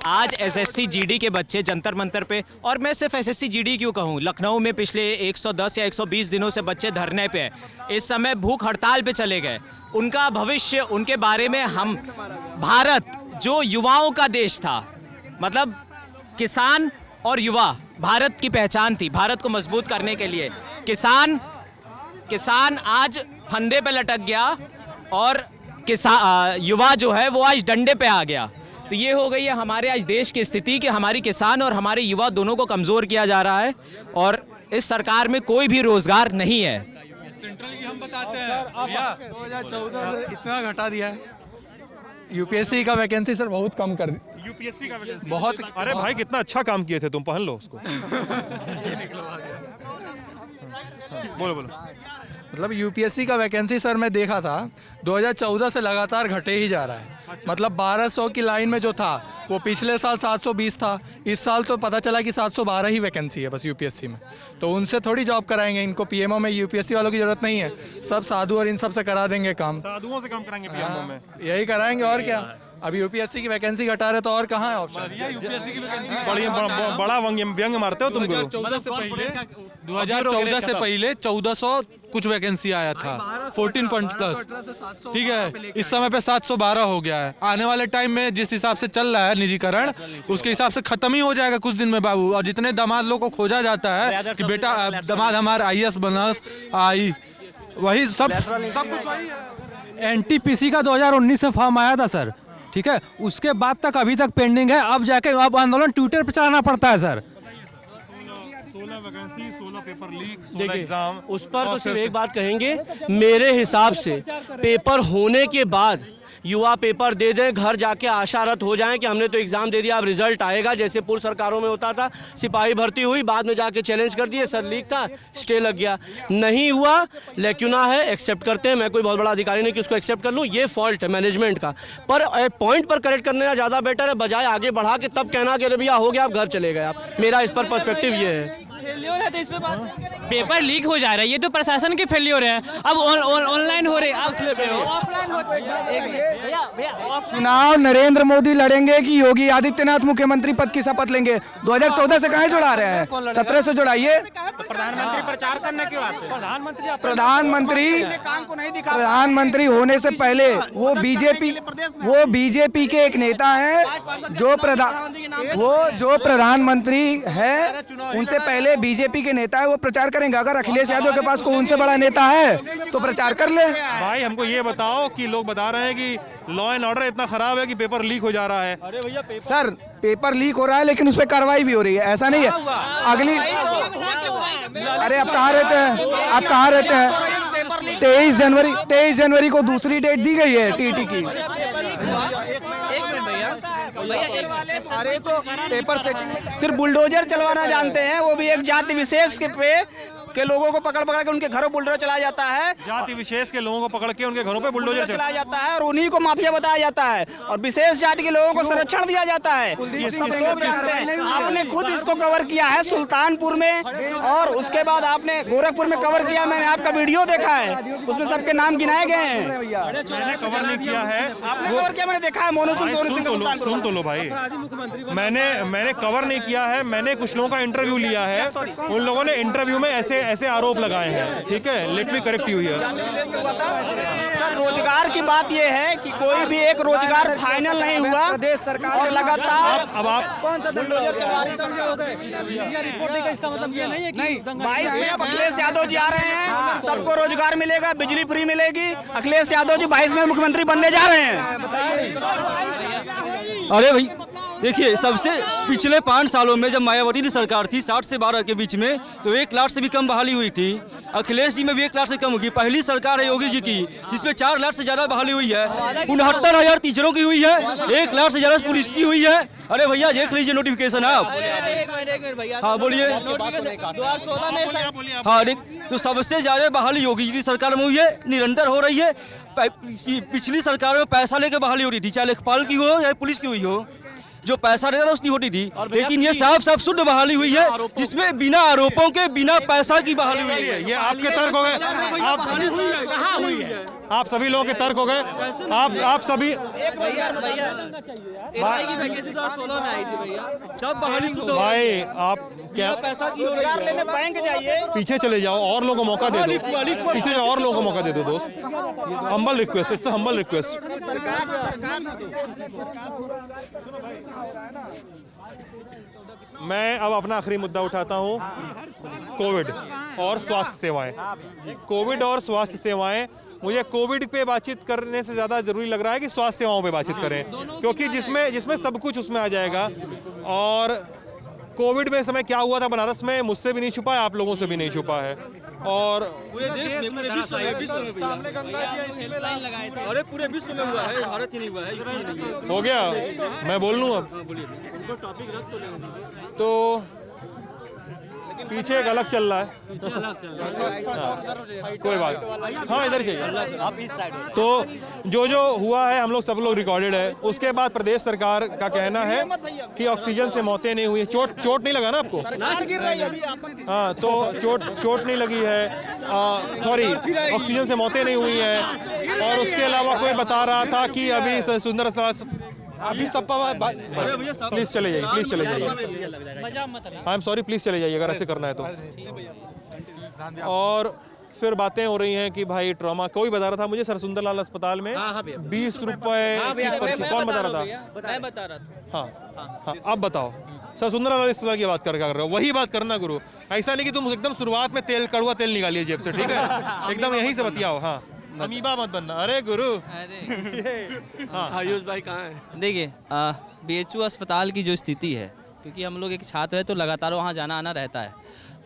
Speaker 18: आज एसएससी जीडी के बच्चे जंतर मंतर पे, और मैं सिर्फ एसएससी जीडी क्यों कहूँ, लखनऊ में पिछले 110 या 120 दिनों से बच्चे धरने पे हैं, इस समय भूख हड़ताल पे चले गए। उनका भविष्य, उनके बारे में हम, भारत जो युवाओं का देश था, मतलब किसान और युवा भारत की पहचान थी। भारत को मजबूत करने के लिए किसान आज फंदे पे लटक गया और युवा जो है वो आज डंडे पे आ गया। तो ये हो गई है हमारे आज देश की स्थिति कि हमारी किसान और हमारे युवा दोनों को कमज़ोर किया जा रहा है और इस सरकार में कोई भी रोजगार नहीं है।
Speaker 14: सेंट्रल की हम बताते हैं भैया 2014 से इतना घटा दिया है। यूपीएससी का वैकेंसी सर बहुत कम कर दी।
Speaker 1: यूपीएससी का वैकेंसी
Speaker 14: बहुत।
Speaker 1: अरे भाई कितना अच्छा काम किए थे तुम, पहन लो उसको। बोलो।
Speaker 14: मतलब यूपीएससी का वैकेंसी सर मैं देखा था 2014 से लगातार घटे ही जा रहा है। मतलब 1200 की लाइन में जो था वो पिछले साल 720 था, इस साल तो पता चला कि 712 ही वैकेंसी है बस यूपीएससी में। तो उनसे थोड़ी जॉब कराएंगे, इनको पीएमओ में यूपीएससी वालों की जरूरत नहीं है, सब साधु और इन सब से करा देंगे काम।
Speaker 1: साधुओं से काम कराएंगे पीएमओ में,
Speaker 14: यही कराएंगे और क्या। अब यूपीएससी की वैकेंसी घटा रहे तो और कहाँ है ऑप्शन।
Speaker 1: यूपीएससी की वैकेंसी बड़ा व्यंग मारते हो तुम।
Speaker 14: 2014 से पहले 1400 कुछ वैकेंसी आया था, 14 पॉइंट प्लस, ठीक है। इस समय पे 712 हो गया है। आने वाले टाइम में जिस हिसाब से चल रहा है निजीकरण, उसके हिसाब से खत्म ही हो जाएगा कुछ दिन में बाबू। और जितने दामाद लोग को खोजा जाता है कि बेटा दामाद हमारा आईएएस बना, वही सब कुछ वही है।
Speaker 15: एनटीपीसी का 2019 में फॉर्म आया था सर, ठीक है, उसके बाद तक अभी तक पेंडिंग है। अब जाके अब आंदोलन ट्विटर पे चलाना पड़ता है सर।
Speaker 1: 16 वैकेंसी, 16 पेपर लीक, 16
Speaker 12: देखिए,
Speaker 1: एग्जाम।
Speaker 12: उस पर तो सिर्फ एक बात कहेंगे, मेरे हिसाब से पेपर होने के बाद युवा पेपर दे दें, घर जाके आशारत हो जाएं कि हमने तो एग्ज़ाम दे दिया, अब रिजल्ट आएगा। जैसे पूर्व सरकारों में होता था, सिपाही भर्ती हुई, बाद में जाके चैलेंज कर दिए, सर लीक था, स्टे लग गया, नहीं हुआ, लेक्यूना है, एक्सेप्ट करते हैं। मैं कोई बहुत बड़ा अधिकारी नहीं कि उसको एक्सेप्ट कर लूँ, ये फॉल्ट है मैनेजमेंट का। पर पॉइंट पर करेक्ट करने ज़्यादा बेटर है, बजाय आगे बढ़ा के तब कहना कि अरे भैया हो गया, आप घर चले गए आप। मेरा इस पर पर्सपेक्टिव ये है।
Speaker 2: पेपर लीक हो जा रहा है, ये तो प्रशासन के फेल्योर है। अब ऑनलाइन हो रहे, ऑफलाइन होते।
Speaker 8: चुनाव नरेंद्र मोदी लड़ेंगे कि योगी आदित्यनाथ मुख्यमंत्री पद की शपथ लेंगे? 2014 से कहाँ जुड़ा रहे हैं, 17 से जुड़ाइए।
Speaker 6: प्रधानमंत्री प्रचार करने की बात है।
Speaker 8: प्रधानमंत्री होने से पहले वो बीजेपी के एक नेता है जो प्रधानमंत्री है, उनसे पहले बीजेपी के नेता है, वो प्रचार करेंगे। अगर अखिलेश यादव के पास कोई उनसे बड़ा नेता है तो प्रचार कर ले।
Speaker 1: भाई हमको ये बताओ कि लोग बता रहे हैं कि लॉ एंड ऑर्डर इतना खराब है कि पेपर लीक हो जा रहा है।
Speaker 8: अरे भैया सर, पेपर लीक हो रहा है लेकिन उस पर कार्रवाई भी हो रही है, ऐसा नहीं है। अगली अरे आप कहाँ रहते हैं? 23 जनवरी को दूसरी डेट दी गई है टीटी की।
Speaker 6: अरे तो पेपर सेटिंग सिर्फ बुलडोजर चलवाना जानते हैं, वो भी एक जाति विशेष के लोगों को पकड़ के उनके घरों बुलडोजर चलाया जाता है।
Speaker 1: जाति विशेष के लोगों को पकड़ के उनके घरों पे बुलडोजर
Speaker 6: चलाया जाता है और उन्हीं को माफिया बताया जाता है और विशेष जाति के लोगों को संरक्षण दिया जाता है। आपने खुद इसको कवर किया है सुल्तानपुर में और उसके बाद आपने गोरखपुर में कवर किया। मैंने आपका वीडियो देखा है, उसमें सबके नाम गिनाए गए हैं।
Speaker 1: मैंने कवर नहीं किया है,
Speaker 6: आपने कवर किया, मैंने देखा है।
Speaker 1: सुन तो लो भाई, मैंने कवर नहीं किया है। मैंने कुछ लोगों का इंटरव्यू लिया है, उन लोगों ने इंटरव्यू में ऐसे आरोप लगाए हैं, ठीक है। Let me correct you here.
Speaker 6: Sir रोजगार की बात यह है कि कोई भी एक रोजगार फाइनल नहीं हुआ और लगातार
Speaker 1: अब आप
Speaker 6: कौन सा बुलडोजर चला रही है?
Speaker 15: इसका मतलब ये नहीं है कि
Speaker 6: 22 में अब अखिलेश यादव जी आ रहे हैं, सबको रोजगार मिलेगा, बिजली फ्री मिलेगी। अखिलेश यादव जी 22 में मुख्यमंत्री बनने जा रहे हैं।
Speaker 16: अरे भाई देखिए, सबसे पिछले 5 सालों में जब मायावती की सरकार थी 60 से 12 के बीच में, तो 1 लाख से भी कम बहाली हुई थी। अखिलेश जी में भी 1 लाख से कम होगी। पहली सरकार है योगी जी की, जिसमें 4 लाख से ज़्यादा बहाली हुई है। 69,000 टीचरों की हुई है, 1 लाख से ज़्यादा पुलिस की हुई है। अरे भैया देख लीजिए नोटिफिकेशन आप। हाँ बोलिए। हाँ तो सबसे ज़्यादा बहाली योगी जी की सरकार में हुई है, निरंतर हो रही है। पिछली सरकार में पैसा लेकर बहाली हो रही थी, चाहे लेखपाल की हो या पुलिस की हुई हो। जो पैसा रहता था उसकी होती थी, लेकिन ये साफ शुद्ध बहाली हुई है, जिसमें बिना आरोपों के बिना पैसा की बहाली हुई है।
Speaker 1: ये आपके तर्क हो गए, आप सभी लोगों के तर्क हो गए। आप सभी भाई आप क्या
Speaker 6: लेने बैंक जाइए,
Speaker 1: पीछे चले जाओ और लोगों को मौका दे दो, पीछे जाओ और लोगों को मौका दे दो दोस्त। Humble request, it's a humble request. मैं अब अपना आखिरी मुद्दा उठाता हूँ, कोविड और स्वास्थ्य सेवाएं। कोविड और स्वास्थ्य सेवाएं, मुझे कोविड पे बातचीत करने से ज़्यादा ज़रूरी लग रहा है कि स्वास्थ्य सेवाओं पे बातचीत करें, क्योंकि जिसमें सब कुछ उसमें आ जाएगा। और कोविड में समय क्या हुआ था बनारस में, मुझसे भी नहीं छुपा है, आप लोगों से भी नहीं छुपा है। और
Speaker 16: पूरे देश में, पूरे विश्व में, अरे पूरे विश्व में हुआ है, भारत ही नहीं हुआ है, यूपी ही नहीं है।
Speaker 1: हो गया, मैं बोल लूँ अब। तो पीछे एक अलग चल रहा है, कोई बात, हाँ इधर चाहिए।
Speaker 16: आप इस साइड।
Speaker 1: तो जो हुआ है हम लोग सब लोग रिकॉर्डेड है। उसके बाद प्रदेश सरकार का कहना है कि ऑक्सीजन से मौतें नहीं हुई। चोट नहीं लगा ना आपको? हाँ, तो चोट नहीं लगी है, सॉरी, ऑक्सीजन से मौतें नहीं हुई हैं। और उसके अलावा कोई बता रहा था कि अभी सुंदर अभी सब प्लीज चले जाइए, प्लीज चले जाइए, आई एम सॉरी, प्लीज चले जाइए अगर ऐसे करना है तो। और फिर बातें हो रही हैं कि भाई ट्रॉमा, कोई बता रहा था मुझे सरसुंदरलाल अस्पताल में 20 रुपए की पर्ची, कौन बता रहा था?
Speaker 5: मैं बता रहा था।
Speaker 1: हाँ, अब बताओ, सरसुंदरलाल अस्पताल की बात कर रहे हो, वही बात करना गुरु। ऐसा नहीं कि तुम एकदम शुरुआत में कड़वा तेल निकालिए जेब से, ठीक है? एकदम यहीं से बतियाओ। हाँ, अमीबा मत बनना। अरे गुरु,
Speaker 5: हाँ, आयुष भाई कहाँ है? देखिए, BHU अस्पताल की जो स्थिति है, क्योंकि हम लोग एक छात्र है तो लगातार वहाँ जाना आना रहता है,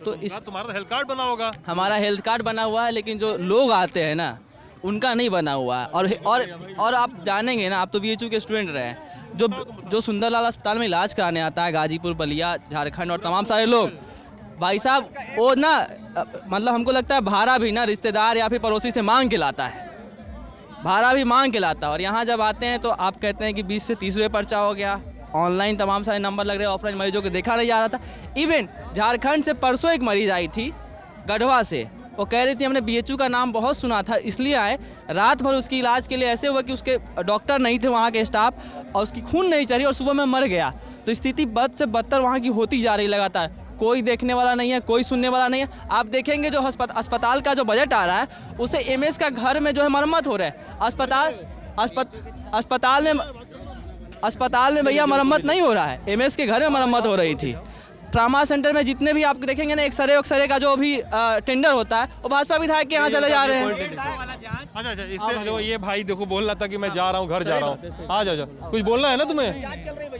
Speaker 5: तो इस
Speaker 1: तुम्हारा हेल्थ कार्ड बना होगा?
Speaker 5: हमारा हेल्थ कार्ड बना हुआ है, लेकिन जो लोग आते हैं ना उनका नहीं बना हुआ है। और आप जानेंगे ना, आप तो BHU के स्टूडेंट रहे हैं, जो सुंदरलाल अस्पताल में इलाज कराने आता है गाजीपुर, बलिया, झारखंड और तमाम सारे लोग, भाई साहब वो ना मतलब हमको लगता है भाड़ा भी ना रिश्तेदार या फिर पड़ोसी से मांग के लाता है, भाड़ा भी मांग के लाता है। और यहाँ जब आते हैं तो आप कहते हैं कि 20 से 30 रुपये पर्चा हो गया, ऑनलाइन तमाम सारे नंबर लग रहे हैं, ऑफलाइन मरीजों को देखा नहीं जा रहा था। इवन झारखंड से परसों एक मरीज आई थी गढ़वा से, वो कह रही थी हमने BHU का नाम बहुत सुना था इसलिए आए। रात भर उसकी इलाज के लिए ऐसे हुआ कि उसके डॉक्टर नहीं थे वहाँ के स्टाफ, और उसकी खून नहीं चली और सुबह में मर गया। तो स्थिति बद से बदतर वहाँ की होती जा रही लगातार, कोई देखने वाला नहीं है, कोई सुनने वाला नहीं है। आप देखेंगे जो अस्पताल का जो बजट आ रहा है उसे MS का घर में जो है मरम्मत हो रहा है, अस्पताल में भैया मरम्मत नहीं हो रहा है, MS के घर में मरम्मत हो रही थी। ट्रामा सेंटर में जितने भी आप देखेंगे ना एक्सरे का जो भी टेंडर होता है वो भाजपा विधायक के यहाँ चले जा रहे हैं।
Speaker 1: अच्छा, इससे देखो, ये भाई देखो बोल रहा था कि मैं जा रहा हूँ, घर जा रहा हूँ। आ जाओ, कुछ बोलना है ना तुम्हें?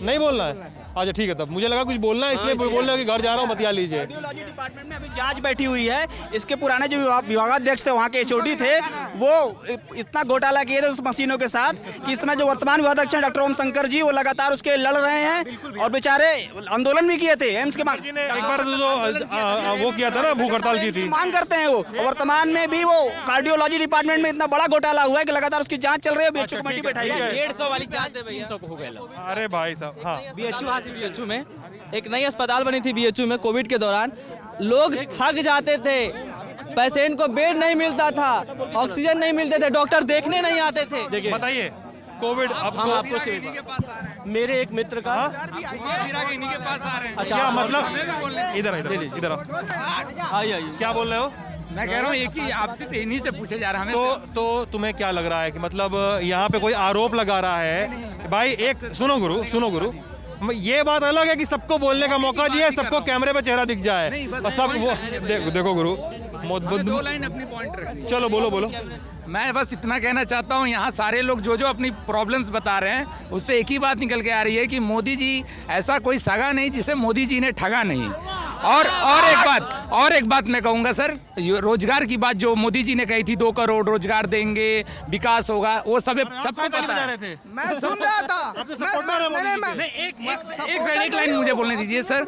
Speaker 1: नहीं बोलना है? अच्छा ठीक है, तब मुझे लगा कुछ बोलना है इसलिए बोल रहे हो कि घर जा रहा हूँ, बतिया लीजिए।
Speaker 6: कार्डियोलॉजी डिपार्टमेंट में अभी जांच बैठी हुई है। इसके पुराने जो विभागाध्यक्ष थे, वहाँ के HOD थे, वो इतना घोटाला किए थे उस मशीनों के साथ कि इसमें जो वर्तमान विभागाध्यक्ष डॉक्टर ओम शंकर जी, वो लगातार उसके लड़ रहे हैं और बेचारे आंदोलन भी किए थे एम्स के मांग।
Speaker 1: एक बार तो वो किया था ना, भूख हड़ताल की थी,
Speaker 6: मांग करते हैं वो। वर्तमान में भी वो कार्डियोलॉजी डिपार्टमेंट में इतना बड़ा घोटाला हुआ है कि लगातार उसकी जांच चल रही है। BHU कमेटी बैठाई है,
Speaker 5: 150 वाली जांच है भैया, सब हो गया।
Speaker 1: अरे भाई साहब, हाँ,
Speaker 5: BHU में एक नई अस्पताल बनी थी BHU में, कोविड के दौरान लोग थक जाते थे, पेशेंट को बेड नहीं मिलता था, ऑक्सीजन नहीं मिलते थे, डॉक्टर देखने नहीं आते थे।
Speaker 1: बताइए कोविड अब
Speaker 16: हम आपको मेरे एक मित्र का
Speaker 1: अच्छा, क्या मतलब? इधर
Speaker 16: आइए,
Speaker 1: क्या बोल रहे हो?
Speaker 21: मैं कह रहा हूँ एक ही आपसे इन्हीं से पूछे जा रहा है।
Speaker 1: तो तुम्हें क्या लग रहा है कि मतलब यहाँ पे कोई आरोप लगा रहा है? भाई एक सुनो गुरु, ये बात अलग है कि सबको बोलने का मौका दिया, सबको कैमरे पे चेहरा दिख जाए और सब वो देखो गुरु,
Speaker 21: दो लाइन अपनी पॉइंट रखी।
Speaker 1: चलो बोलो।
Speaker 21: मैं बस इतना कहना चाहता हूँ, यहाँ सारे लोग जो अपनी प्रॉब्लम्स बता रहे हैं उससे एक ही बात निकल के आ रही है कि मोदी जी ऐसा कोई सगा नहीं जिसे मोदी जी ने ठगा नहीं। और एक बात मैं कहूँगा सर, रोजगार की बात जो मोदी जी ने कही थी 2 करोड़ रोजगार देंगे, विकास होगा, वो सबको पता है।
Speaker 8: मैं सुन रहा था।
Speaker 21: एक लाइन मुझे बोलने दीजिए सर।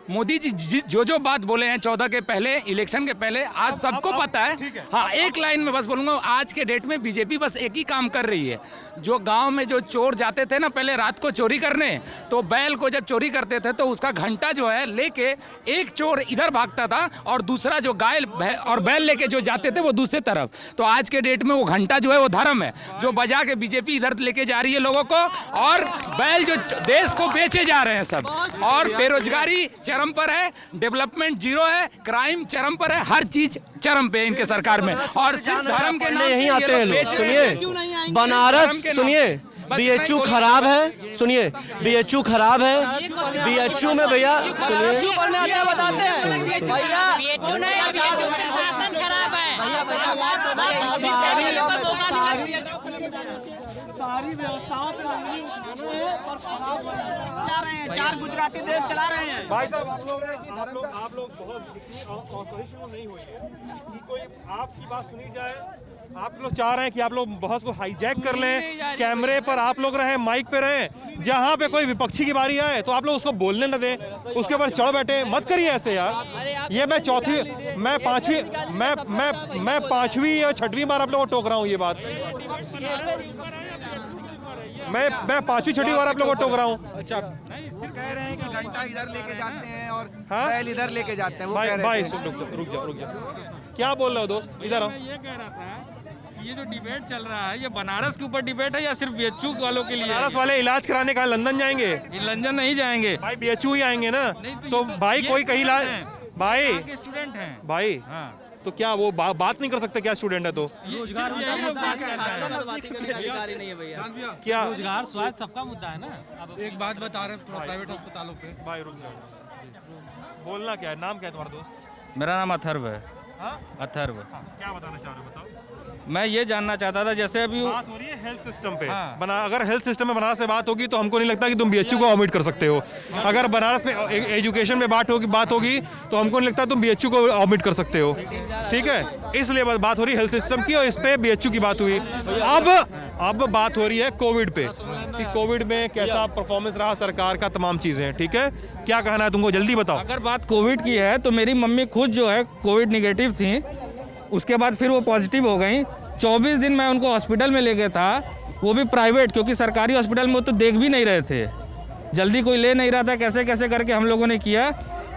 Speaker 21: मोदी जी जो बात बोले हैं 14 के पहले, इलेक्शन के पहले, आज सबको पता है। हाँ, एक लाइन में बस बोलूँगा, आज के डेट में बीजेपी बस एक ही काम कर रही है। जो गांव में जो चोर जाते थे ना पहले रात को चोरी करने, तो बैल को जब चोरी करते थे तो उसका घंटा जो है लेके एक चोर इधर भागता था और दूसरा जो गाय और बैल लेके जो जाते थे वो दूसरे तरफ। तो आज के डेट में वो घंटा जो है वो धर्म है, जो बजा के बीजेपी इधर लेके जा रही है लोगों को, और बैल जो देश को बेचे जा रहे हैं सब। और बेरोजगारी चरम पर है, डेवलपमेंट जीरो है, क्राइम चरम पर है, हर चीज चरम पे इनके सरकार में। और सिर्फ धर्म के नाम
Speaker 12: यहीं आते हैं लोग। सुनिए, बनारस, सुनिए, बीएचयू खराब है, सुनिए, बीएचयू खराब है, बीएचयू में भैया सुनिए,
Speaker 3: सारी व्यवस्थाओं पे उंगली उठाना है और खराब जा रहे हैं। 4 गुजराती देश चला रहे हैं।
Speaker 1: भाई साहब, आप लोग बहुत असहिष्णु नहीं होइए कि कोई आपकी बात सुनी जाए। आप लोग चाह रहे हैं कि आप लोग बहस को हाईजैक कर लें, कैमरे पर आप लोग रहें, माइक पे रहें। जहां पे कोई विपक्षी की बारी आए तो आप लोग उसको बोलने न दें, उसके ऊपर चढ़ बैठे। मत करिए ऐसे यार। ये मैं पांचवी या छठवीं बार आप लोगों को टोक रहा हूँ। ये बात मैं 5वीं 6वीं बार आप लोगों को टोक रहा हूँ। अच्छा,
Speaker 8: कह रहे हैं कि घंटा इधर लेके जाते हैं और बैल इधर लेके जाते हैं। वो
Speaker 1: भाई रुक जा। क्या बोल रहे हो दोस्त, इधर आओ।
Speaker 9: ये कह रहा था ये जो डिबेट चल रहा है, ये बनारस के ऊपर डिबेट है या सिर्फ बीएचयू वालों के लिए?
Speaker 1: बनारस वाले इलाज कराने का लंदन जाएंगे?
Speaker 9: लंदन नहीं जाएंगे
Speaker 1: भाई, बीएचयू ही आएंगे ना। तो भाई कोई कहीं इलाज, भाई
Speaker 9: स्टूडेंट हैं
Speaker 1: भाई, तो क्या वो बात नहीं कर सकते? क्या स्टूडेंट है तो
Speaker 9: रोजगार
Speaker 5: नहीं है भैया,
Speaker 1: क्या
Speaker 9: रोजगार स्वास्थ्य सबका मुद्दा है ना।
Speaker 14: अब एक बात बता रहे हैं थोड़ा प्राइवेट अस्पतालों पे।
Speaker 1: भाई रुक जाओ, बोलना क्या है? नाम क्या है तुम्हारा दोस्त?
Speaker 9: मेरा नाम अथर्व है। अथर्व।
Speaker 1: क्या बताना चाह रहे हो, बताओ।
Speaker 9: मैं ये जानना चाहता था, जैसे अभी
Speaker 1: बात हो रही है हेल्थ सिस्टम पे। अगर हेल्थ सिस्टम में बनारस से बात होगी तो हमको नहीं लगता कि तुम बीएचयू को ऑमिट कर सकते हो। अगर बनारस में एजुकेशन में बात होगी तो हमको नहीं लगता तुम बीएचयू को ऑमिट कर सकते हो। ठीक है, इसलिए बात हो रही है हेल्थ सिस्टम की और इस पे बीएचयू की बात हुई। अब बात हो रही है कोविड पे कि कोविड में कैसा परफॉर्मेंस रहा सरकार का, तमाम चीजें। ठीक है, क्या कहना है तुमको, जल्दी बताओ।
Speaker 9: अगर बात कोविड की है तो मेरी मम्मी खुद जो है कोविड निगेटिव थी, उसके बाद फिर वो पॉजिटिव हो गई। 24 दिन मैं उनको हॉस्पिटल में ले गया था, वो भी प्राइवेट, क्योंकि सरकारी हॉस्पिटल में वो तो देख भी नहीं रहे थे, जल्दी कोई ले नहीं रहा था। कैसे कैसे करके हम लोगों ने किया।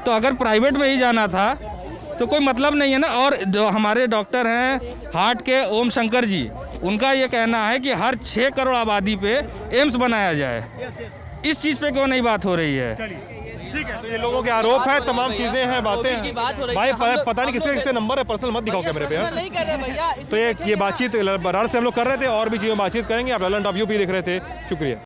Speaker 9: तो अगर प्राइवेट में ही जाना था तो कोई मतलब नहीं है ना। और जो हमारे डॉक्टर हैं हार्ट के, ओम शंकर जी, उनका ये कहना है कि हर 6 करोड़ आबादी पे एम्स बनाया जाए। इस चीज़ पे क्यों नहीं बात हो रही है?
Speaker 1: ठीक है, तो ये लोगों के आरोप है, तमाम चीजें हैं, बातें हैं। भाई पता नहीं किससे नंबर है, पर्सनल मत दिखाओ कैमरे पे यार। तो ये बातचीत बनारस से हम लोग कर रहे थे, और भी चीज़ों बातचीत करेंगे। आप ललन टॉप यूपी देख रहे थे, शुक्रिया।